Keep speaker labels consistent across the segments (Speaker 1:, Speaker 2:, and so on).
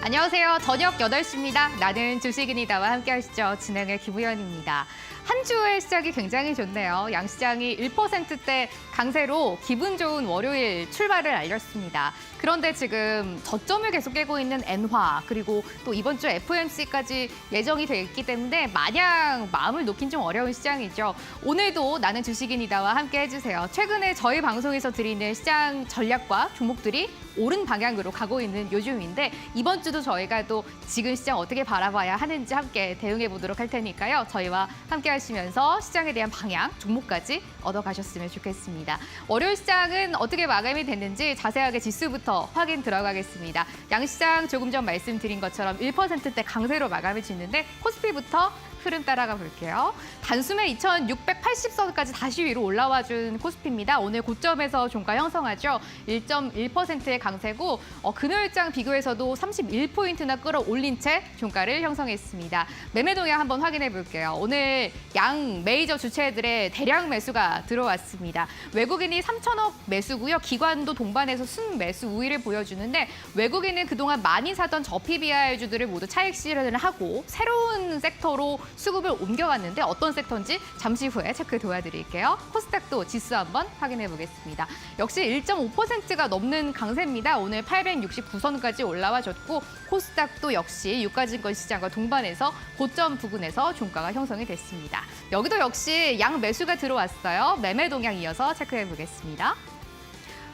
Speaker 1: 안녕하세요. 저녁 8시입니다. 나는 주식인이다와 함께 하시죠. 진행의 김우연입니다. 한 주의 시작이 굉장히 좋네요. 양시장이 1%대 강세로 기분 좋은 월요일 출발을 알렸습니다. 그런데 지금 저점을 계속 깨고 있는 엔화 그리고 또 이번 주 FOMC까지 예정이 돼 있기 때문에 마냥 마음을 놓긴 좀 어려운 시장이죠. 오늘도 나는 주식인이다와 함께 해주세요. 최근에 저희 방송에서 드리는 시장 전략과 종목들이 옳은 방향으로 가고 있는 요즘인데 이번 주도 저희가 또 지금 시장 어떻게 바라봐야 하는지 함께 대응해 보도록 할 테니까요. 저희와 함께 하시면서 시장에 대한 방향, 종목까지 얻어가셨으면 좋겠습니다. 월요일 시장은 어떻게 마감이 됐는지 자세하게 지수부터 확인 들어가겠습니다. 양시장 조금 전 말씀드린 것처럼 1%대 강세로 마감이 짓는데 코스피부터 흐름 따라가 볼게요. 단숨에 2,680선까지 다시 위로 올라와 준 코스피입니다. 오늘 고점에서 종가 형성하죠. 1.1%의 강세고 금요일장 비교해서도 31포인트나 끌어올린 채 종가를 형성했습니다. 매매 동향 한번 확인해 볼게요. 오늘 양 메이저 주체들의 대량 매수가 들어왔습니다. 외국인이 3천억 매수고요. 기관도 동반해서 순매수 우위를 보여주는데 외국인은 그동안 많이 사던 저PBR주들을 모두 차익 실현을 하고 새로운 섹터로 수급을 옮겨갔는데 어떤 섹터인지 잠시 후에 체크 도와드릴게요. 코스닥도 지수 한번 확인해 보겠습니다. 역시 1.5%가 넘는 강세입니다. 오늘 869선까지 올라와줬고 코스닥도 역시 유가증권 시장과 동반해서 고점 부근에서 종가가 형성이 됐습니다. 여기도 역시 양 매수가 들어왔어요. 매매 동향 이어서 체크해 보겠습니다.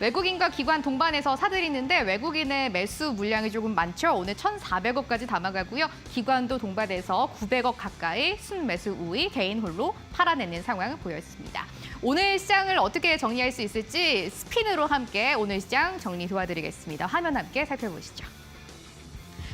Speaker 1: 외국인과 기관 동반해서 사들이는데 외국인의 매수 물량이 조금 많죠. 오늘 1,400억까지 담아가고요. 기관도 동반해서 900억 가까이 순매수 우위 개인 홀로 팔아내는 상황을 보였습니다. 오늘 시장을 어떻게 정리할 수 있을지 스핀으로 함께 오늘 시장 정리 도와드리겠습니다. 화면 함께 살펴보시죠.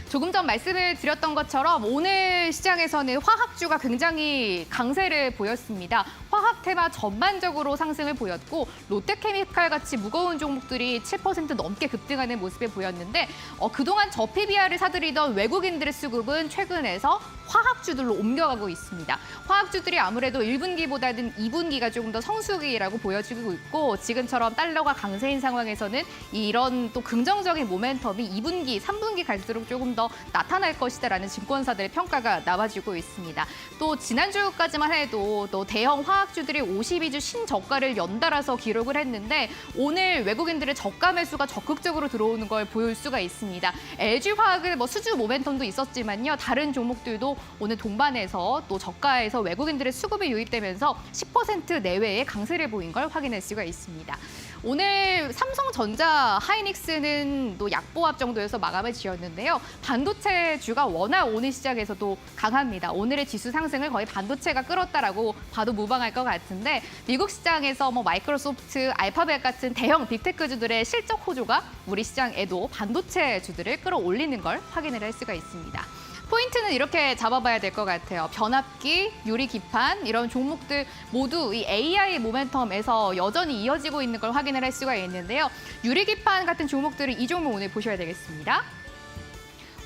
Speaker 1: 조금 전 말씀을 드렸던 것처럼 오늘 시장에서는 화학주가 굉장히 강세를 보였습니다. 화학 테마 전반적으로 상승을 보였고 롯데케미칼 같이 무거운 종목들이 7% 넘게 급등하는 모습을 보였는데 그동안 저PBR을 사들이던 외국인들의 수급은 최근에서 화학주들로 옮겨가고 있습니다. 화학주들이 아무래도 1분기보다는 2분기가 조금 더 성수기라고 보여지고 있고 지금처럼 달러가 강세인 상황에서는 이런 또 긍정적인 모멘텀이 2분기, 3분기 갈수록 조금 더 나타날 것이다라는 증권사들의 평가가 나와지고 있습니다. 또 지난주까지만 해도 또 대형 화학주들이 52주 신저가를 연달아서 기록을 했는데 오늘 외국인들의 저가 매수가 적극적으로 들어오는 걸 볼 수가 있습니다. LG화학은 수주 모멘텀도 있었지만요. 다른 종목들도 오늘 동반해서 또 저가에서 외국인들의 수급이 유입되면서 10% 내외의 강세를 보인 걸 확인할 수가 있습니다. 오늘 삼성전자, 하이닉스는 또 약보합 정도에서 마감을 지었는데요. 반도체주가 워낙 오늘 시장에서도 강합니다. 오늘의 지수 상승을 거의 반도체가 끌었다라고 봐도 무방할 것 같은데 미국 시장에서 마이크로소프트, 알파벳 같은 대형 빅테크주들의 실적 호조가 우리 시장에도 반도체주들을 끌어올리는 걸 확인을 할 수가 있습니다. 포인트는 이렇게 잡아봐야 될 것 같아요. 변압기, 유리기판 이런 종목들 모두 이 AI 모멘텀에서 여전히 이어지고 있는 걸 확인을 할 수가 있는데요. 유리기판 같은 종목들을 이 종목 오늘 보셔야 되겠습니다.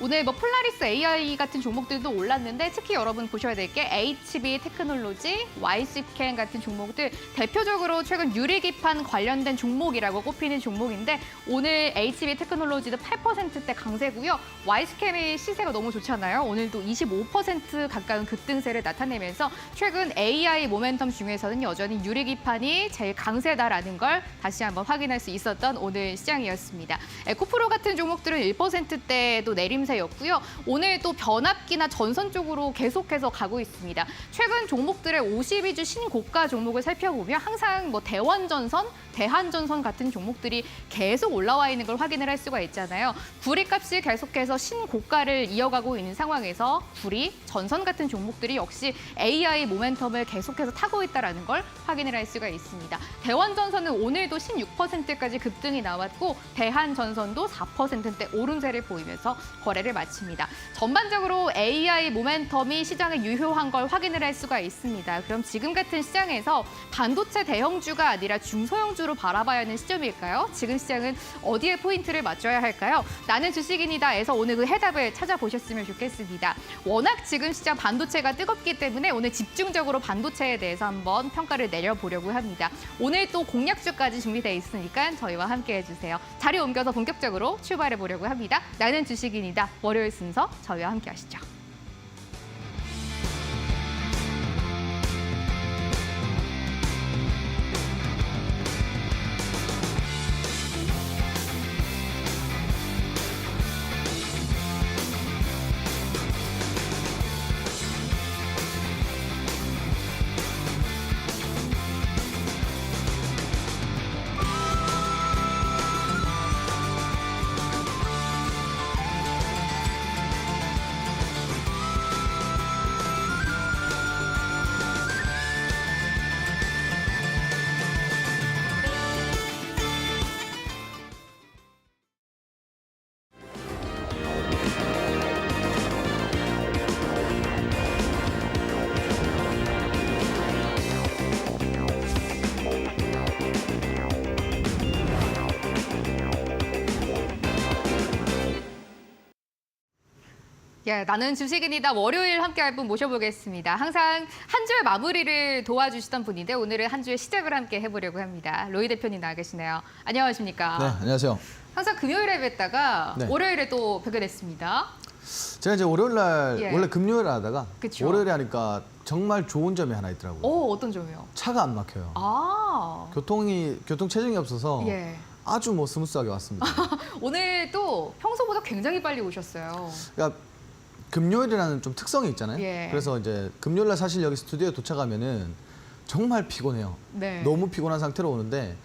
Speaker 1: 오늘 폴라리스 AI 같은 종목들도 올랐는데 특히 여러분 보셔야 될 게 HB 테크놀로지, YC캠 같은 종목들 대표적으로 최근 유리기판 관련된 종목이라고 꼽히는 종목인데 오늘 HB 테크놀로지도 8%대 강세고요. YC캠의 시세가 너무 좋잖아요. 오늘도 25% 가까운 급등세를 나타내면서 최근 AI 모멘텀 중에서는 여전히 유리기판이 제일 강세다라는 걸 다시 한번 확인할 수 있었던 오늘 시장이었습니다. 에코프로 같은 종목들은 1%대도 내림세 였고요. 오늘 또 변압기나 전선 쪽으로 계속해서 가고 있습니다. 최근 종목들의 52주 신고가 종목을 살펴보면 항상 대원전선, 대한전선 같은 종목들이 계속 올라와 있는 걸 확인을 할 수가 있잖아요. 구리값이 계속해서 신고가를 이어가고 있는 상황에서 구리, 전선 같은 종목들이 역시 AI 모멘텀을 계속해서 타고 있다는 걸 확인을 할 수가 있습니다. 대원전선은 오늘도 16%까지 급등이 나왔고 대한전선도 4%대 오름세를 보이면서 거래를 마칩니다. 전반적으로 AI 모멘텀이 시장에 유효한 걸 확인을 할 수가 있습니다. 그럼 지금 같은 시장에서 반도체 대형주가 아니라 중소형주로 바라봐야 하는 시점일까요? 지금 시장은 어디에 포인트를 맞춰야 할까요? 나는 주식인이다에서 오늘 그 해답을 찾아보셨으면 좋겠습니다. 워낙 지금 시장 반도체가 뜨겁기 때문에 오늘 집중적으로 반도체에 대해서 한번 평가를 내려보려고 합니다. 오늘 또 공략주까지 준비되어 있으니까 저희와 함께 해주세요. 자리 옮겨서 본격적으로 출발해 보려고 합니다. 나는 주식인이다. 주식인이다 월요일 순서 저희와 함께 하시죠. 예, 나는 주식인이다 월요일 함께할 분 모셔보겠습니다. 항상 한 주의 마무리를 도와주시던 분인데 오늘은 한 주의 시작을 함께 해보려고 합니다. 로이 대표님 나와 계시네요. 안녕하십니까?
Speaker 2: 네, 안녕하세요.
Speaker 1: 항상 금요일에 뵀다가
Speaker 2: 네.
Speaker 1: 월요일에 또 뵙게 됐습니다.
Speaker 2: 제가 이제 월요일 날
Speaker 1: 예.
Speaker 2: 원래 금요일에 하다가
Speaker 1: 그쵸.
Speaker 2: 월요일에 하니까 정말 좋은 점이 하나 있더라고요.
Speaker 1: 오, 어떤 점이요?
Speaker 2: 차가 안 막혀요.
Speaker 1: 아,
Speaker 2: 교통 체증이 없어서
Speaker 1: 예.
Speaker 2: 아주 뭐 스무스하게 왔습니다.
Speaker 1: 오늘 또 평소보다 굉장히 빨리 오셨어요.
Speaker 2: 그러니까 금요일이라는 좀 특성이 있잖아요.
Speaker 1: 예.
Speaker 2: 그래서 이제 금요일 날 사실 여기 스튜디오에 도착하면은 정말 피곤해요.
Speaker 1: 네.
Speaker 2: 너무 피곤한 상태로 오는데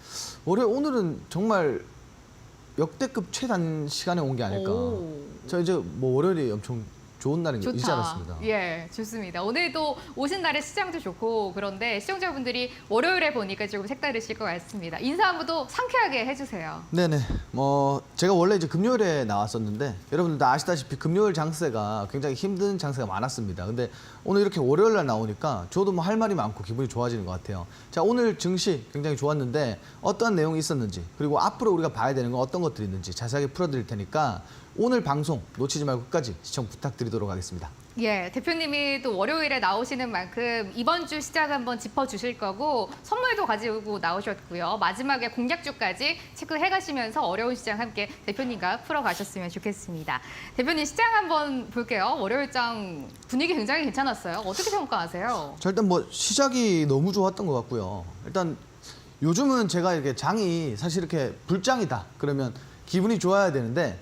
Speaker 2: 오늘은 정말 역대급 최단 시간에 온 게 아닐까.
Speaker 1: 오.
Speaker 2: 저 이제 뭐 월요일이 엄청 좋은 날인 거 잊지 않았습니다.
Speaker 1: 예, 좋습니다. 오늘도 오신 날에 시장도 좋고 그런데 시청자분들이 월요일에 보니까 조금 색다르실 것 같습니다. 인사 한번도 상쾌하게 해주세요.
Speaker 2: 네네. 뭐 제가 원래 이제 금요일에 나왔었는데 여러분들 다 아시다시피 금요일 장세가 굉장히 힘든 장세가 많았습니다. 근데 오늘 이렇게 월요일 날 나오니까 저도 뭐 할 말이 많고 기분이 좋아지는 것 같아요. 자, 오늘 증시 굉장히 좋았는데 어떠한 내용이 있었는지 그리고 앞으로 우리가 봐야 되는 건 어떤 것들이 있는지 자세하게 풀어드릴 테니까 오늘 방송 놓치지 말고 끝까지 시청 부탁드리도록 하겠습니다.
Speaker 1: 예, 대표님이 또 월요일에 나오시는 만큼 이번 주 시작 한번 짚어주실 거고 선물도 가지고 나오셨고요. 마지막에 공략주까지 체크해 가시면서 어려운 시장 함께 대표님과 풀어가셨으면 좋겠습니다. 대표님 시장 한번 볼게요. 월요일장 분위기 굉장히 괜찮았어요. 어떻게 평가하세요?
Speaker 2: 자, 일단 뭐 시작이 너무 좋았던 것 같고요. 일단 요즘은 제가 이렇게 장이 사실 이렇게 불장이다 그러면 기분이 좋아야 되는데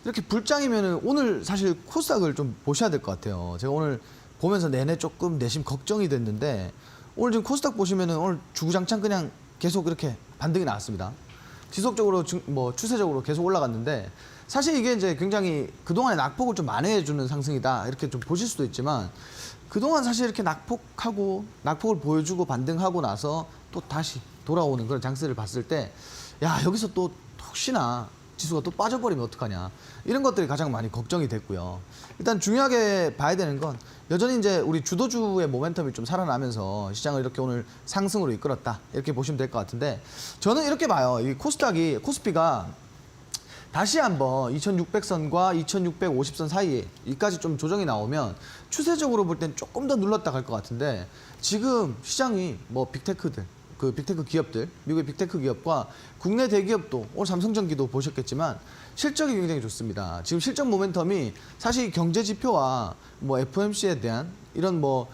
Speaker 2: 이렇게 불장이면은 오늘 사실 코스닥을 좀 보셔야 될 것 같아요. 제가 오늘 보면서 내내 조금 내심 걱정이 됐는데 오늘 지금 코스닥 보시면은 오늘 주구장창 그냥 계속 이렇게 반등이 나왔습니다. 지속적으로 뭐 추세적으로 계속 올라갔는데 사실 이게 이제 굉장히 그동안에 낙폭을 좀 만회해주는 상승이다 이렇게 좀 보실 수도 있지만 그동안 사실 이렇게 낙폭을 보여주고 반등하고 나서 또 다시 돌아오는 그런 장세를 봤을 때 야, 여기서 또 혹시나 지수가 또 빠져버리면 어떡하냐 이런 것들이 가장 많이 걱정이 됐고요. 일단 중요하게 봐야 되는 건 여전히 이제 우리 주도주의 모멘텀이 좀 살아나면서 시장을 이렇게 오늘 상승으로 이끌었다 이렇게 보시면 될 것 같은데 저는 이렇게 봐요. 이 코스피가 다시 한번 2600선과 2650선 사이에 여기까지 좀 조정이 나오면 추세적으로 볼 땐 조금 더 눌렀다 갈 것 같은데 지금 시장이 뭐 빅테크들 그 빅테크 기업들, 미국의 빅테크 기업과 국내 대기업도 오늘 삼성전기도 보셨겠지만 실적이 굉장히 좋습니다. 지금 실적 모멘텀이 사실 경제 지표와 뭐 FOMC에 대한 이런 뭐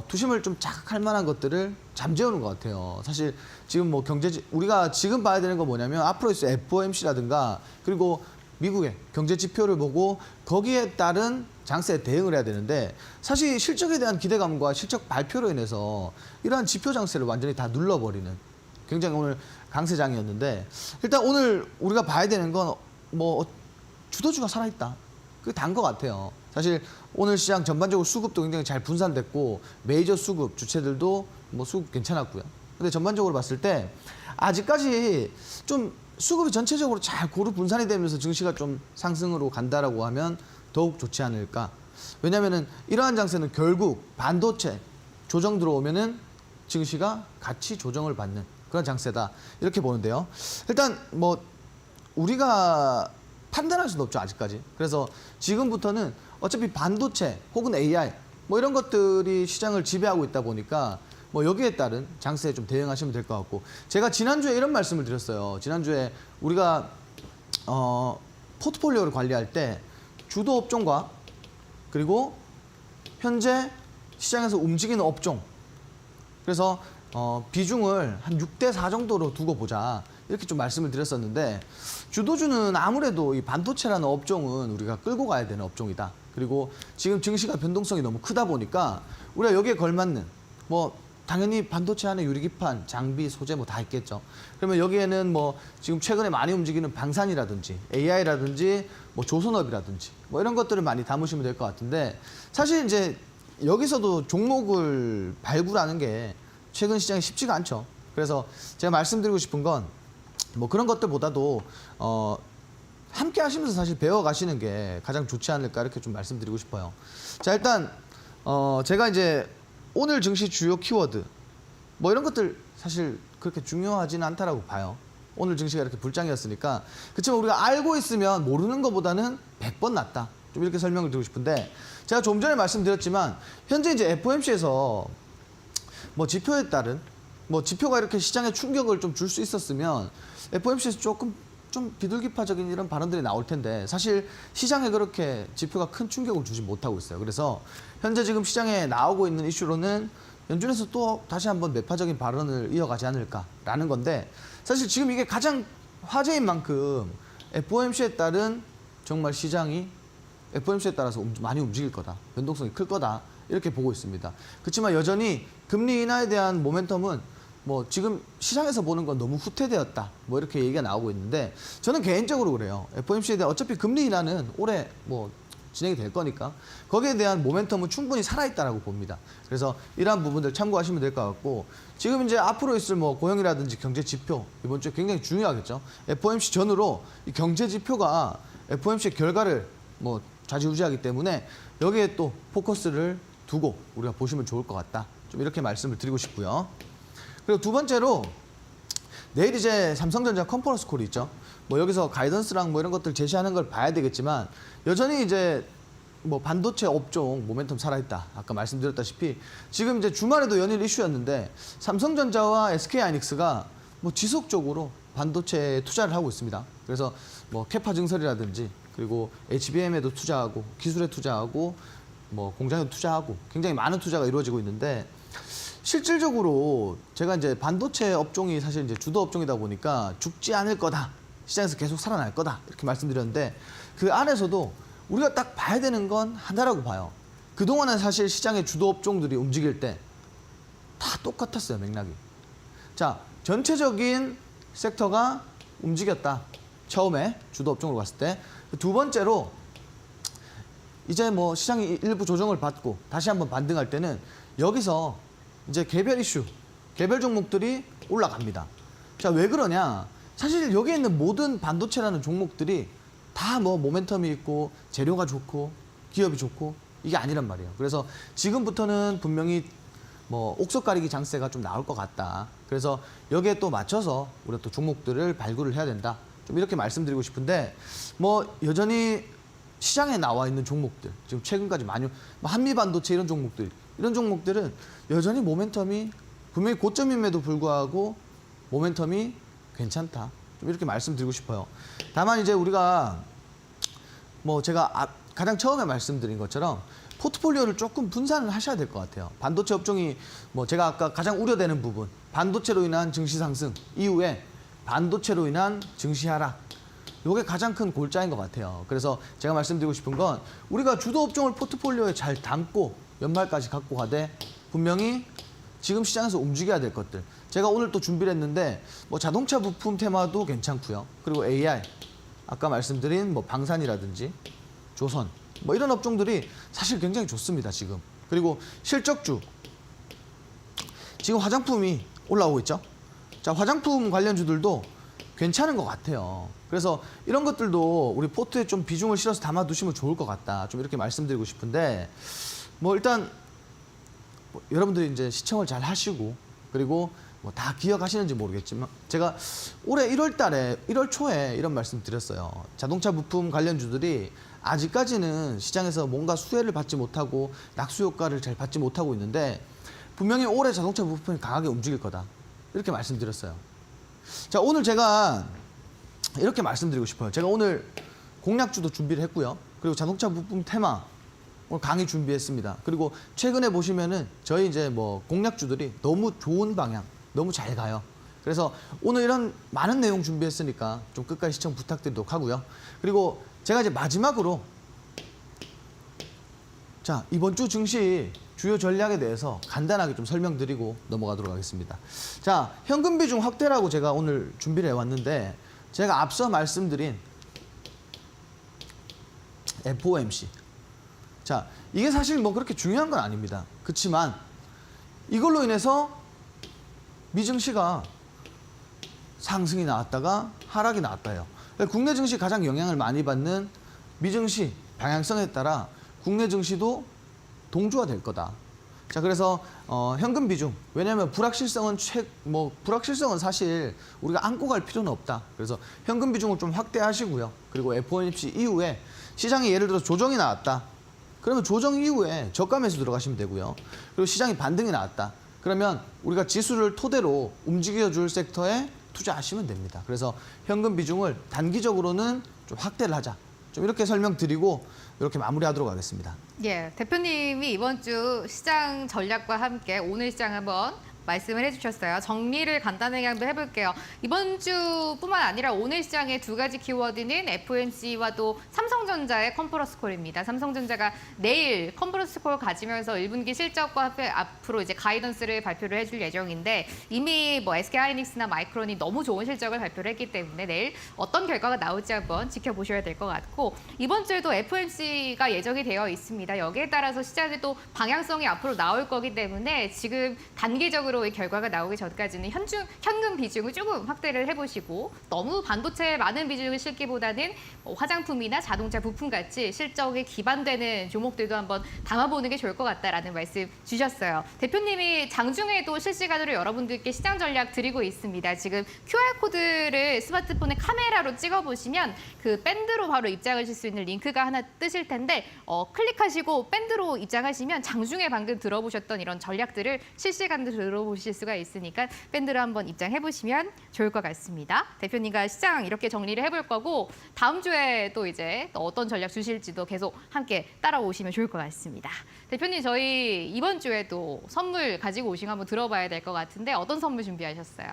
Speaker 2: 투심을 좀 자극할 만한 것들을 잠재우는 것 같아요. 사실 지금 뭐 우리가 지금 봐야 되는 건 뭐냐면 앞으로 있을 FOMC라든가 그리고 미국의 경제 지표를 보고 거기에 따른 장세에 대응을 해야 되는데 사실 실적에 대한 기대감과 실적 발표로 인해서 이러한 지표 장세를 완전히 다 눌러버리는 굉장히 오늘 강세장이었는데 일단 오늘 우리가 봐야 되는 건 뭐 주도주가 살아있다. 그게 단 것 같아요. 사실 오늘 시장 전반적으로 수급도 굉장히 잘 분산됐고 메이저 수급 주체들도 뭐 수급 괜찮았고요. 근데 전반적으로 봤을 때 아직까지 좀 수급이 전체적으로 잘 고루 분산이 되면서 증시가 좀 상승으로 간다라고 하면 더욱 좋지 않을까. 왜냐면은 이러한 장세는 결국 반도체 조정 들어오면은 증시가 같이 조정을 받는 그런 장세다. 이렇게 보는데요. 일단 뭐 우리가 판단할 수는 없죠, 아직까지. 그래서 지금부터는 어차피 반도체 혹은 AI 뭐 이런 것들이 시장을 지배하고 있다 보니까 뭐 여기에 따른 장세에 좀 대응하시면 될 것 같고 제가 지난주에 이런 말씀을 드렸어요. 지난주에 우리가 포트폴리오를 관리할 때 주도 업종과 그리고 현재 시장에서 움직이는 업종. 그래서 비중을 한 6대 4 정도로 두고 보자. 이렇게 좀 말씀을 드렸었는데 주도주는 아무래도 이 반도체라는 업종은 우리가 끌고 가야 되는 업종이다. 그리고 지금 증시가 변동성이 너무 크다 보니까 우리가 여기에 걸맞는 뭐 당연히 반도체 안에 유리기판, 장비, 소재 뭐 다 있겠죠. 그러면 여기에는 뭐 지금 최근에 많이 움직이는 방산이라든지 AI라든지 뭐 조선업이라든지 뭐 이런 것들을 많이 담으시면 될 것 같은데 사실 이제 여기서도 종목을 발굴하는 게 최근 시장이 쉽지가 않죠. 그래서 제가 말씀드리고 싶은 건 뭐 그런 것들보다도 함께 하시면서 사실 배워가시는 게 가장 좋지 않을까 이렇게 좀 말씀드리고 싶어요. 자, 일단 제가 이제 오늘 증시 주요 키워드 뭐 이런 것들 사실 그렇게 중요하지는 않다라고 봐요. 오늘 증시가 이렇게 불장이었으니까. 그렇지만 우리가 알고 있으면 모르는 것보다는 100번 낫다. 좀 이렇게 설명을 드리고 싶은데 제가 좀 전에 말씀드렸지만 현재 이제 FOMC에서 뭐 지표에 따른 뭐 지표가 이렇게 시장에 충격을 좀 줄 수 있었으면 FOMC에서 조금 좀 비둘기파적인 이런 발언들이 나올 텐데 사실 시장에 그렇게 지표가 큰 충격을 주지 못하고 있어요. 그래서 현재 지금 시장에 나오고 있는 이슈로는 연준에서 또 다시 한번 매파적인 발언을 이어가지 않을까라는 건데 사실 지금 이게 가장 화제인 만큼 FOMC에 따른 정말 시장이 FOMC에 따라서 많이 움직일 거다. 변동성이 클 거다. 이렇게 보고 있습니다. 그렇지만 여전히 금리 인하에 대한 모멘텀은 뭐 지금 시장에서 보는 건 너무 후퇴되었다. 뭐 이렇게 얘기가 나오고 있는데 저는 개인적으로 그래요. FOMC에 대한 어차피 금리 인하는 올해 뭐 진행이 될 거니까 거기에 대한 모멘텀은 충분히 살아있다라고 봅니다. 그래서 이러한 부분들 참고하시면 될 것 같고 지금 이제 앞으로 있을 뭐 고용이라든지 경제 지표 이번 주에 굉장히 중요하겠죠. FOMC 전후로 이 경제 지표가 FOMC 결과를 뭐 좌지우지하기 때문에 여기에 또 포커스를 두고 우리가 보시면 좋을 것 같다. 좀 이렇게 말씀을 드리고 싶고요. 그리고 두 번째로 내일 이제 삼성전자 컨퍼런스 콜이 있죠. 뭐 여기서 가이던스랑 뭐 이런 것들 제시하는 걸 봐야 되겠지만 여전히 이제 뭐 반도체 업종 모멘텀 살아있다. 아까 말씀드렸다시피 지금 이제 주말에도 연일 이슈였는데 삼성전자와 SK하이닉스가 뭐 지속적으로 반도체에 투자를 하고 있습니다. 그래서 뭐 캐파 증설이라든지 그리고 HBM에도 투자하고 기술에 투자하고 뭐 공장에도 투자하고 굉장히 많은 투자가 이루어지고 있는데 실질적으로 제가 이제 반도체 업종이 사실 이제 주도 업종이다 보니까 죽지 않을 거다. 시장에서 계속 살아날 거다. 이렇게 말씀드렸는데 그 안에서도 우리가 딱 봐야 되는 건 하나라고 봐요. 그동안은 사실 시장의 주도 업종들이 움직일 때 다 똑같았어요. 맥락이. 자, 전체적인 섹터가 움직였다. 처음에 주도 업종으로 갔을 때. 두 번째로 이제 뭐 시장이 일부 조정을 받고 다시 한번 반등할 때는 여기서 이제 개별 이슈, 개별 종목들이 올라갑니다. 자, 왜 그러냐? 사실 여기에 있는 모든 반도체라는 종목들이 다 뭐 모멘텀이 있고 재료가 좋고 기업이 좋고 이게 아니란 말이에요. 그래서 지금부터는 분명히 뭐 옥석 가리기 장세가 좀 나올 것 같다. 그래서 여기에 또 맞춰서 우리가 또 종목들을 발굴을 해야 된다. 좀 이렇게 말씀드리고 싶은데 뭐 여전히 시장에 나와 있는 종목들 지금 최근까지 많이 뭐 한미 반도체 이런 종목들은 여전히 모멘텀이 분명히 고점임에도 불구하고 모멘텀이 괜찮다. 좀 이렇게 말씀드리고 싶어요. 다만 이제 우리가 뭐 제가 가장 처음에 말씀드린 것처럼 포트폴리오를 조금 분산을 하셔야 될 것 같아요. 반도체 업종이 뭐 제가 아까 가장 우려되는 부분 반도체로 인한 증시 상승 이후에 반도체로 인한 증시 하락 이게 가장 큰 골자인 것 같아요. 그래서 제가 말씀드리고 싶은 건 우리가 주도 업종을 포트폴리오에 잘 담고 연말까지 갖고 가되 분명히 지금 시장에서 움직여야 될 것들 제가 오늘 또 준비를 했는데 뭐 자동차 부품 테마도 괜찮고요. 그리고 AI 아까 말씀드린 뭐 방산이라든지 조선 뭐 이런 업종들이 사실 굉장히 좋습니다. 지금. 그리고 실적주 지금 화장품이 올라오고 있죠. 자, 화장품 관련주들도 괜찮은 것 같아요. 그래서 이런 것들도 우리 포트에 좀 비중을 실어서 담아두시면 좋을 것 같다. 좀 이렇게 말씀드리고 싶은데 뭐 일단 뭐 여러분들이 이제 시청을 잘 하시고 그리고 뭐 다 기억하시는지 모르겠지만 제가 올해 1월 초에 이런 말씀 드렸어요. 자동차 부품 관련주들이 아직까지는 시장에서 뭔가 수혜를 받지 못하고 낙수 효과를 잘 받지 못하고 있는데 분명히 올해 자동차 부품이 강하게 움직일 거다. 이렇게 말씀드렸어요. 자, 오늘 제가 이렇게 말씀드리고 싶어요. 제가 오늘 공략주도 준비를 했고요. 그리고 자동차 부품 테마 오늘 강의 준비했습니다. 그리고 최근에 보시면은 저희 이제 뭐 공략주들이 너무 좋은 방향, 너무 잘 가요. 그래서 오늘 이런 많은 내용 준비했으니까 좀 끝까지 시청 부탁드리도록 하고요. 그리고 제가 이제 마지막으로 자, 이번 주 증시 주요 전략에 대해서 간단하게 좀 설명드리고 넘어가도록 하겠습니다. 자, 현금 비중 확대라고 제가 오늘 준비를 해왔는데 제가 앞서 말씀드린 FOMC. 자, 이게 사실 뭐 그렇게 중요한 건 아닙니다. 그렇지만 이걸로 인해서 미증시가 상승이 나왔다가 하락이 나왔다요. 국내 증시 가장 영향을 많이 받는 미증시 방향성에 따라 국내 증시도 동조화될 거다. 자, 그래서 현금 비중, 왜냐하면 불확실성은 불확실성은 사실 우리가 안고 갈 필요는 없다. 그래서 현금 비중을 좀 확대하시고요. 그리고 FOMC 이후에 시장이 예를 들어 조정이 나왔다. 그러면 조정 이후에 저가 매수 들어가시면 되고요. 그리고 시장이 반등이 나왔다. 그러면 우리가 지수를 토대로 움직여줄 섹터에 투자하시면 됩니다. 그래서 현금 비중을 단기적으로는 좀 확대를 하자. 좀 이렇게 설명드리고 이렇게 마무리하도록 하겠습니다.
Speaker 1: 예, 대표님이 이번 주 시장 전략과 함께 오늘 시장 한번 말씀을 해주셨어요. 정리를 간단하게 한번 해볼게요. 이번 주뿐만 아니라 오늘 시장의 두 가지 키워드는 FOMC와 또 삼성전자의 컨퍼런스 콜입니다. 삼성전자가 내일 컨퍼런스 콜 가지면서 1분기 실적과 앞으로 이제 가이던스를 발표를 해줄 예정인데 이미 뭐 SK하이닉스나 마이크론이 너무 좋은 실적을 발표를 했기 때문에 내일 어떤 결과가 나올지 한번 지켜보셔야 될 것 같고 이번 주에도 FOMC가 예정이 되어 있습니다. 여기에 따라서 시장의 또 방향성이 앞으로 나올 거기 때문에 지금 단기적으로 이 결과가 나오기 전까지는 현금 비중을 조금 확대를 해보시고 너무 반도체에 많은 비중을 싣기보다는 화장품이나 자동차 부품 같이 실적에 기반되는 종목들도 한번 담아보는 게 좋을 것 같다라는 말씀 주셨어요. 대표님이 장중에도 실시간으로 여러분들께 시장 전략 드리고 있습니다. 지금 QR코드를 스마트폰에 카메라로 찍어보시면 그 밴드로 바로 입장하실 수 있는 링크가 하나 뜨실 텐데 클릭하시고 밴드로 입장하시면 장중에 방금 들어보셨던 이런 전략들을 실시간으로 들어보실 수가 있으니까 밴드로 한번 입장해보시면 좋을 것 같습니다. 대표님과 시장 이렇게 정리를 해볼 거고 다음 주에 또 이제 또 어떤 전략 주실지도 계속 함께 따라오시면 좋을 것 같습니다. 대표님 저희 이번 주에도 선물 가지고 오신 거 한번 들어봐야 될 것 같은데 어떤 선물 준비하셨어요?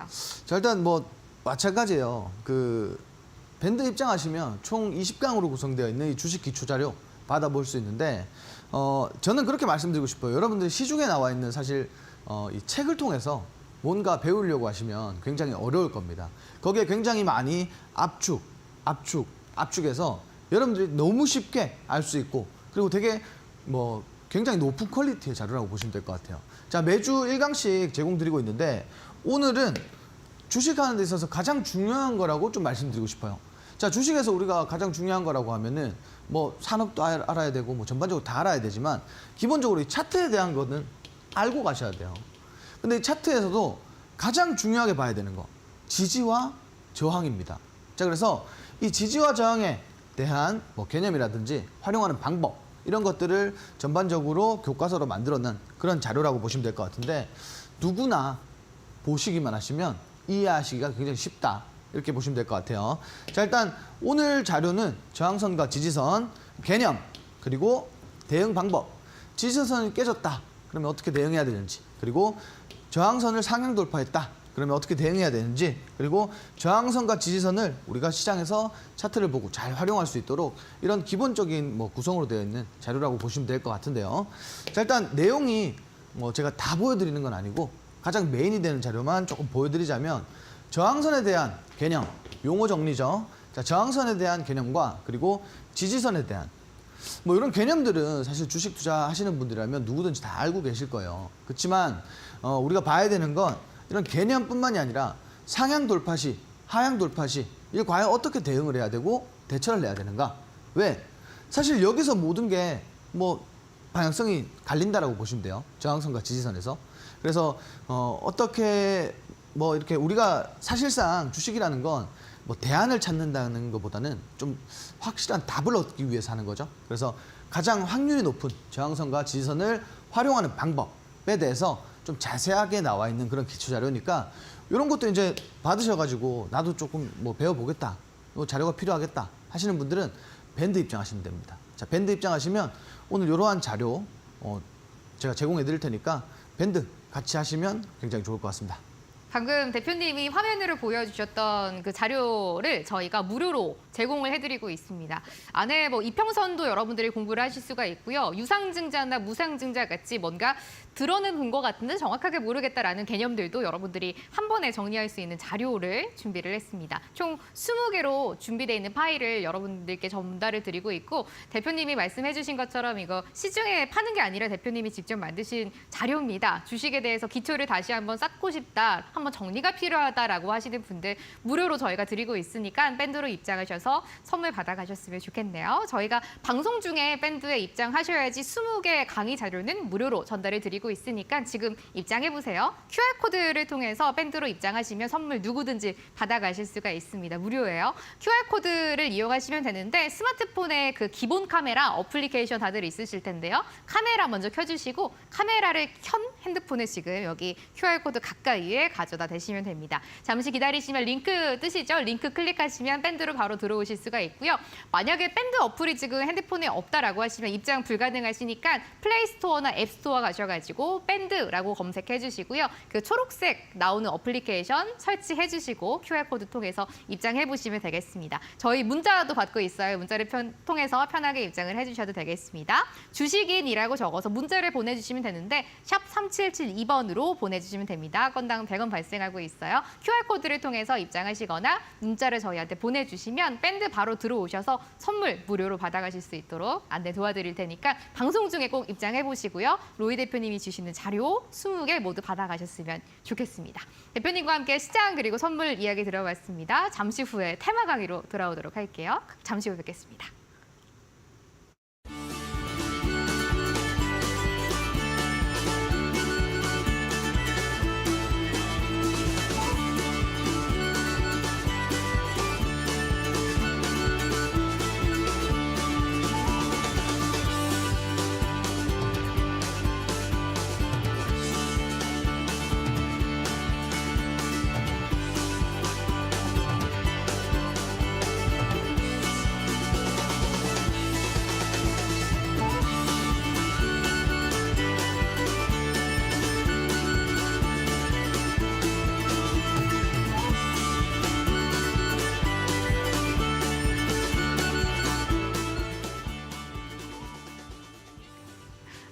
Speaker 2: 자, 일단 뭐 마찬가지예요. 그 밴드 입장하시면 총 20강으로 구성되어 있는 이 주식 기초 자료 받아볼 수 있는데 저는 그렇게 말씀드리고 싶어요. 여러분들 시중에 나와 있는 사실 이 책을 통해서 뭔가 배우려고 하시면 굉장히 어려울 겁니다. 거기에 굉장히 많이 압축해서 여러분들이 너무 쉽게 알 수 있고 그리고 되게 뭐 굉장히 높은 퀄리티의 자료라고 보시면 될 것 같아요. 자, 매주 1강씩 제공드리고 있는데 오늘은 주식하는 데 있어서 가장 중요한 거라고 좀 말씀드리고 싶어요. 자, 주식에서 우리가 가장 중요한 거라고 하면은 뭐 산업도 알아야 되고 뭐 전반적으로 다 알아야 되지만 기본적으로 이 차트에 대한 거는 알고 가셔야 돼요. 근데 이 차트에서도 가장 중요하게 봐야 되는 거 지지와 저항입니다. 자, 그래서 이 지지와 저항에 대한 뭐 개념이라든지 활용하는 방법 이런 것들을 전반적으로 교과서로 만들어낸 그런 자료라고 보시면 될 것 같은데 누구나 보시기만 하시면 이해하시기가 굉장히 쉽다 이렇게 보시면 될 것 같아요. 자, 일단 오늘 자료는 저항선과 지지선 개념 그리고 대응 방법 지지선이 깨졌다 그러면 어떻게 대응해야 되는지 그리고 저항선을 상향 돌파했다 그러면 어떻게 대응해야 되는지 그리고 저항선과 지지선을 우리가 시장에서 차트를 보고 잘 활용할 수 있도록 이런 기본적인 뭐 구성으로 되어 있는 자료라고 보시면 될 것 같은데요. 자, 일단 내용이 뭐 제가 다 보여드리는 건 아니고 가장 메인이 되는 자료만 조금 보여드리자면 저항선에 대한 개념, 용어 정리죠. 자, 저항선에 대한 개념과 그리고 지지선에 대한 뭐 이런 개념들은 사실 주식 투자하시는 분들이라면 누구든지 다 알고 계실 거예요. 그렇지만 우리가 봐야 되는 건 이런 개념뿐만이 아니라 상향 돌파 시, 하향 돌파 시 이게 과연 어떻게 대응을 해야 되고 대처를 해야 되는가? 왜? 사실 여기서 모든 게 뭐 방향성이 갈린다라고 보시면 돼요. 저항선과 지지선에서. 그래서 어떻게 뭐 이렇게 우리가 사실상 주식이라는 건 뭐 대안을 찾는다는 것보다는 좀 확실한 답을 얻기 위해서 하는 거죠. 그래서 가장 확률이 높은 저항선과 지지선을 활용하는 방법에 대해서 좀 자세하게 나와 있는 그런 기초 자료니까 이런 것도 이제 받으셔가지고 나도 조금 뭐 배워보겠다, 뭐 자료가 필요하겠다 하시는 분들은 밴드 입장하시면 됩니다. 자, 밴드 입장하시면 오늘 이러한 자료 제가 제공해 드릴 테니까 밴드 같이 하시면 굉장히 좋을 것 같습니다.
Speaker 1: 방금 대표님이 화면으로 보여주셨던 그 자료를 저희가 무료로 제공을 해드리고 있습니다. 안에 뭐 이평선도 여러분들이 공부를 하실 수가 있고요. 유상증자나 무상증자 같이 뭔가 들어는 본 것 같은데 정확하게 모르겠다라는 개념들도 여러분들이 한 번에 정리할 수 있는 자료를 준비를 했습니다. 총 20개로 준비되어 있는 파일을 여러분들께 전달을 드리고 있고 대표님이 말씀해 주신 것처럼 이거 시중에 파는 게 아니라 대표님이 직접 만드신 자료입니다. 주식에 대해서 기초를 다시 한번 쌓고 싶다, 한번 정리가 필요하다라고 하시는 분들 무료로 저희가 드리고 있으니까 밴드로 입장하셔서 선물 받아가셨으면 좋겠네요. 저희가 방송 중에 밴드에 입장하셔야지 20개 강의 자료는 무료로 전달을 드리고 있으니까 지금 입장해보세요. QR코드를 통해서 밴드로 입장하시면 선물 누구든지 받아가실 수가 있습니다. 무료예요. QR코드를 이용하시면 되는데 스마트폰에 그 기본 카메라 어플리케이션 다들 있으실 텐데요. 카메라 먼저 켜주시고 카메라를 켠 핸드폰에 지금 여기 QR코드 가까이에 가져다 대시면 됩니다. 잠시 기다리시면 링크 뜨시죠? 링크 클릭하시면 밴드로 바로 들어오실 수가 있고요. 만약에 밴드 어플이 지금 핸드폰에 없다라고 하시면 입장 불가능하시니까 플레이스토어나 앱스토어 가셔가지고 밴드라고 검색해 주시고요. 그 초록색 나오는 어플리케이션 설치해 주시고 QR코드 통해서 입장해 보시면 되겠습니다. 저희 문자도 받고 있어요. 문자를 통해서 편하게 입장을 해주셔도 되겠습니다. 주식인이라고 적어서 문자를 보내주시면 되는데 샵 3772번으로 보내주시면 됩니다. 건당 100원 발생하고 있어요. QR코드를 통해서 입장하시거나 문자를 저희한테 보내주시면 밴드 바로 들어오셔서 선물 무료로 받아가실 수 있도록 안내 도와드릴 테니까 방송 중에 꼭 입장해 보시고요. 로이 대표님이 주시는 자료 20개 모두 받아가셨으면 좋겠습니다. 대표님과 함께 시장 그리고 선물 이야기 들어봤습니다. 잠시 후에 테마 강의로 돌아오도록 할게요. 잠시 후에 뵙겠습니다.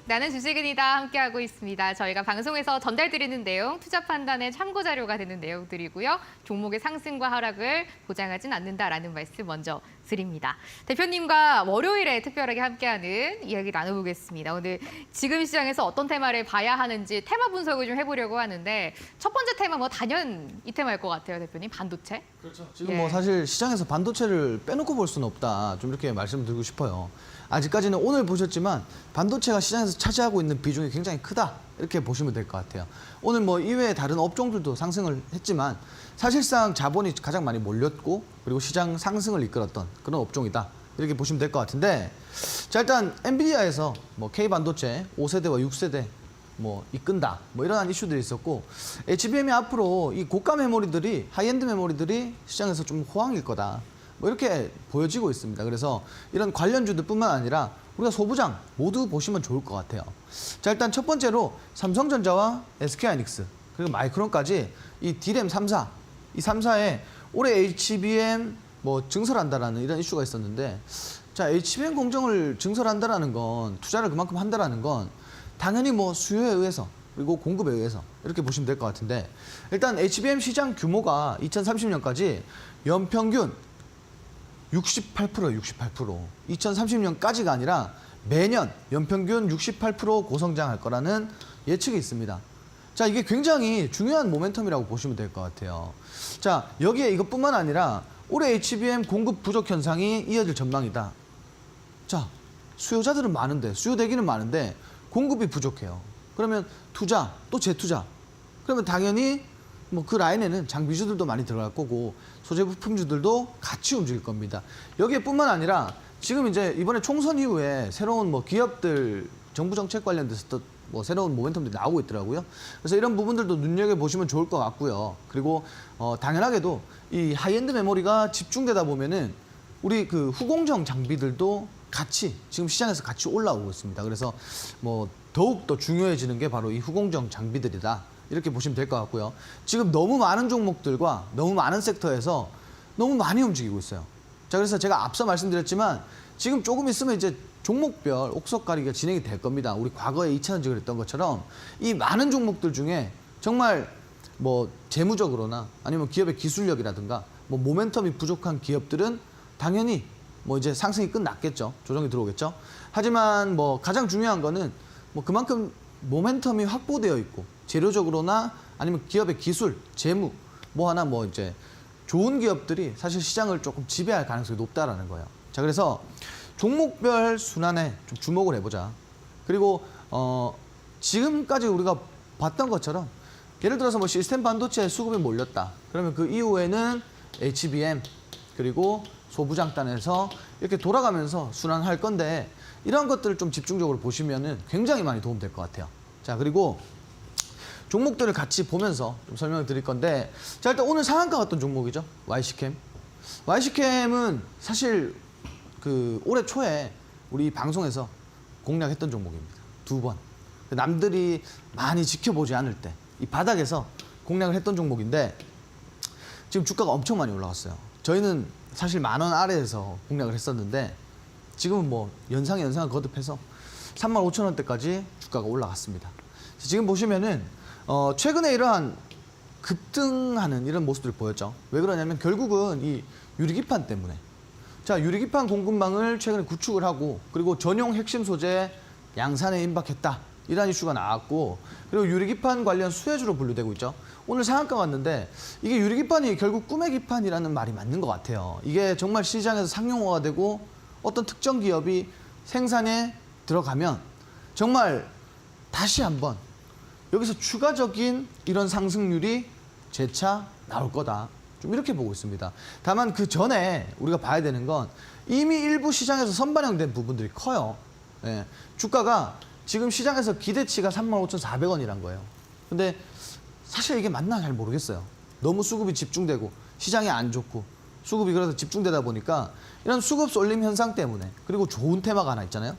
Speaker 1: 나는 주식은이다 함께하고 있습니다. 저희가 방송에서 전달드리는 내용, 투자 판단의 참고 자료가 되는 내용들이고요. 종목의 상승과 하락을 보장하진 않는다라는 말씀 먼저 드립니다. 대표님과 월요일에 특별하게 함께하는 이야기 나눠보겠습니다. 오늘 지금 시장에서 어떤 테마를 봐야 하는지 테마 분석을 좀 해보려고 하는데 첫 번째 테마 뭐 단연 이 테마일 것 같아요, 대표님. 반도체.
Speaker 2: 그렇죠. 지금 뭐 사실 시장에서 반도체를 빼놓고 볼 수는 없다. 좀 이렇게 말씀을 드리고 싶어요. 아직까지는 오늘 보셨지만 반도체가 시장에서 차지하고 있는 비중이 굉장히 크다. 이렇게 보시면 될 것 같아요. 오늘 뭐 이외에 다른 업종들도 상승을 했지만 사실상 자본이 가장 많이 몰렸고 그리고 시장 상승을 이끌었던 그런 업종이다. 이렇게 보시면 될 것 같은데 자 일단 엔비디아에서 뭐 K반도체 5세대와 6세대 뭐 이끈다. 뭐 이러한 이슈들이 있었고 HBM이 앞으로 이 고가 메모리들이 하이엔드 메모리들이 시장에서 좀 호황일 거다. 뭐 이렇게 보여지고 있습니다. 그래서 이런 관련주들뿐만 아니라 우리가 소부장 모두 보시면 좋을 것 같아요. 자 일단 첫 번째로 삼성전자와 SK하이닉스 그리고 마이크론까지 이 D램 3사 이 3사에 올해 HBM 뭐 증설한다라는 이런 이슈가 있었는데 자 HBM 공정을 증설한다라는 건 투자를 그만큼 한다라는 건 당연히 뭐 수요에 의해서 그리고 공급에 의해서 이렇게 보시면 될 것 같은데 일단 HBM 시장 규모가 2030년까지 연평균 68%예요, 68%. 2030년까지가 아니라 매년 연평균 68% 고성장할 거라는 예측이 있습니다. 자, 이게 굉장히 중요한 모멘텀이라고 보시면 될 것 같아요. 자, 여기에 이것뿐만 아니라 올해 HBM 공급 부족 현상이 이어질 전망이다. 자, 수요자들은 많은데, 수요 대기는 많은데 공급이 부족해요. 그러면 투자, 또 재투자. 그러면 당연히 뭐 그 라인에는 장비주들도 많이 들어갈 거고 소재 부품주들도 같이 움직일 겁니다. 여기에 뿐만 아니라 지금 이제 이번에 총선 이후에 새로운 뭐 기업들 정부 정책 관련돼서 또 뭐 새로운 모멘텀들이 나오고 있더라고요. 그래서 이런 부분들도 눈여겨보시면 좋을 것 같고요. 그리고 당연하게도 이 하이엔드 메모리가 집중되다 보면은 우리 그 후공정 장비들도 같이 지금 시장에서 같이 올라오고 있습니다. 그래서 뭐 더욱 더 중요해지는 게 바로 이 후공정 장비들이다. 이렇게 보시면 될 것 같고요. 지금 너무 많은 종목들과 너무 많은 섹터에서 너무 많이 움직이고 있어요. 자, 그래서 제가 앞서 말씀드렸지만 지금 조금 있으면 이제 종목별 옥석 가리기가 진행이 될 겁니다. 우리 과거에 2차전지가 했던 것처럼 이 많은 종목들 중에 정말 뭐 재무적으로나 아니면 기업의 기술력이라든가 뭐 모멘텀이 부족한 기업들은 당연히 뭐 이제 상승이 끝났겠죠. 조정이 들어오겠죠. 하지만 뭐 가장 중요한 거는 뭐 그만큼 모멘텀이 확보되어 있고 재료적으로나 아니면 기업의 기술, 재무 뭐 하나 뭐 이제 좋은 기업들이 사실 시장을 조금 지배할 가능성이 높다라는 거예요. 자, 그래서 종목별 순환에 좀 주목을 해보자. 그리고 지금까지 우리가 봤던 것처럼 예를 들어서 뭐 시스템 반도체에 수급이 몰렸다. 그러면 그 이후에는 HBM 그리고 소부장단에서 이렇게 돌아가면서 순환할 건데 이런 것들을 좀 집중적으로 보시면은 굉장히 많이 도움될 것 같아요. 자, 그리고 종목들을 같이 보면서 좀 설명을 드릴 건데 자, 일단 오늘 상한가 갔던 종목이죠. YC캠. YC캠은 사실 그 올해 초에 우리 방송에서 공략했던 종목입니다. 2번. 남들이 많이 지켜보지 않을 때 이 바닥에서 공략을 했던 종목인데 지금 주가가 엄청 많이 올라갔어요. 저희는 사실 10,000원 아래에서 공략을 했었는데 지금은 뭐 연상을 거듭해서 35,000원대까지 주가가 올라갔습니다. 지금 보시면은 최근에 이러한 급등하는 이런 모습들을 보였죠. 왜 그러냐면 결국은 이 유리기판 때문에. 자, 유리기판 공급망을 최근에 구축을 하고 그리고 전용 핵심 소재 양산에 임박했다. 이런 이슈가 나왔고 그리고 유리기판 관련 수혜주로 분류되고 있죠. 오늘 상한가 왔는데 이게 유리기판이 결국 꿈의 기판이라는 말이 맞는 것 같아요. 이게 정말 시장에서 상용화가 되고 어떤 특정 기업이 생산에 들어가면 정말 다시 한번 여기서 추가적인 이런 상승률이 재차 나올 거다. 좀 이렇게 보고 있습니다. 다만 그 전에 우리가 봐야 되는 건 이미 일부 시장에서 선반영된 부분들이 커요. 예, 주가가 지금 시장에서 기대치가 35,400원이란 거예요. 근데 사실 이게 맞나 잘 모르겠어요. 너무 수급이 집중되고 시장이 안 좋고 수급이 그래서 집중되다 보니까 이런 수급 쏠림 현상 때문에 그리고 좋은 테마가 하나 있잖아요.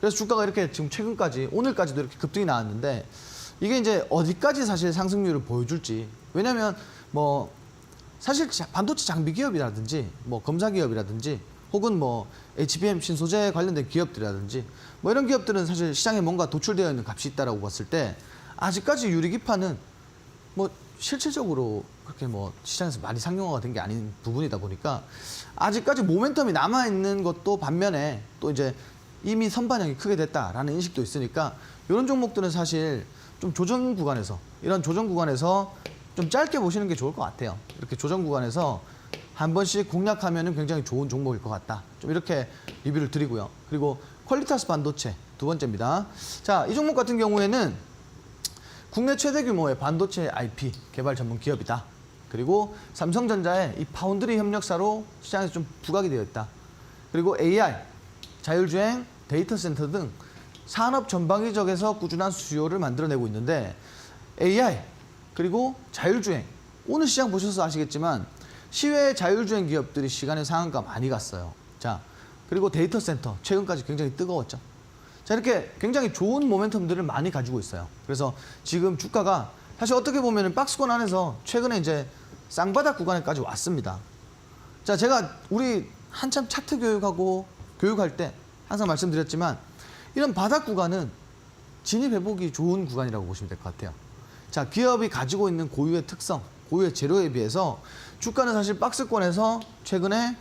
Speaker 2: 그래서 주가가 이렇게 지금 최근까지 오늘까지도 이렇게 급등이 나왔는데 이게 이제 어디까지 사실 상승률을 보여줄지. 왜냐면 뭐 사실 반도체 장비 기업이라든지 뭐 검사 기업이라든지 혹은 뭐 HBM 신소재 관련된 기업들이라든지 뭐 이런 기업들은 사실 시장에 뭔가 도출되어 있는 값이 있다라고 봤을 때 아직까지 유리기판은 뭐 실질적으로 그렇게 뭐 시장에서 많이 상용화가 된 게 아닌 부분이다 보니까 아직까지 모멘텀이 남아있는 것도 반면에 또 이제 이미 선반영이 크게 됐다라는 인식도 있으니까 이런 종목들은 사실 좀 조정 구간에서 이런 조정 구간에서 좀 짧게 보시는 게 좋을 것 같아요. 이렇게 조정 구간에서 한 번씩 공략하면은 굉장히 좋은 종목일 것 같다. 좀 이렇게 리뷰를 드리고요. 그리고 퀄리타스 반도체 두 번째입니다. 자, 이 종목 같은 경우에는 국내 최대 규모의 반도체 IP 개발 전문 기업이다. 그리고 삼성전자의 이 파운드리 협력사로 시장에서 좀 부각이 되어 있다. 그리고 AI, 자율주행, 데이터 센터 등 산업 전방위적에서 꾸준한 수요를 만들어내고 있는데 AI 그리고 자율주행 오늘 시장 보셔서 아시겠지만 시외 자율주행 기업들이 시간의 상한가 많이 갔어요. 자, 그리고 데이터 센터 최근까지 굉장히 뜨거웠죠. 자, 이렇게 굉장히 좋은 모멘텀들을 많이 가지고 있어요. 그래서 지금 주가가 사실 어떻게 보면 박스권 안에서 최근에 이제 쌍바닥 구간에까지 왔습니다. 자, 제가 우리 한참 차트 교육할 때 항상 말씀드렸지만 이런 바닥 구간은 진입해보기 좋은 구간이라고 보시면 될 것 같아요. 자, 기업이 가지고 있는 고유의 특성, 고유의 재료에 비해서 주가는 사실 박스권에서 최근에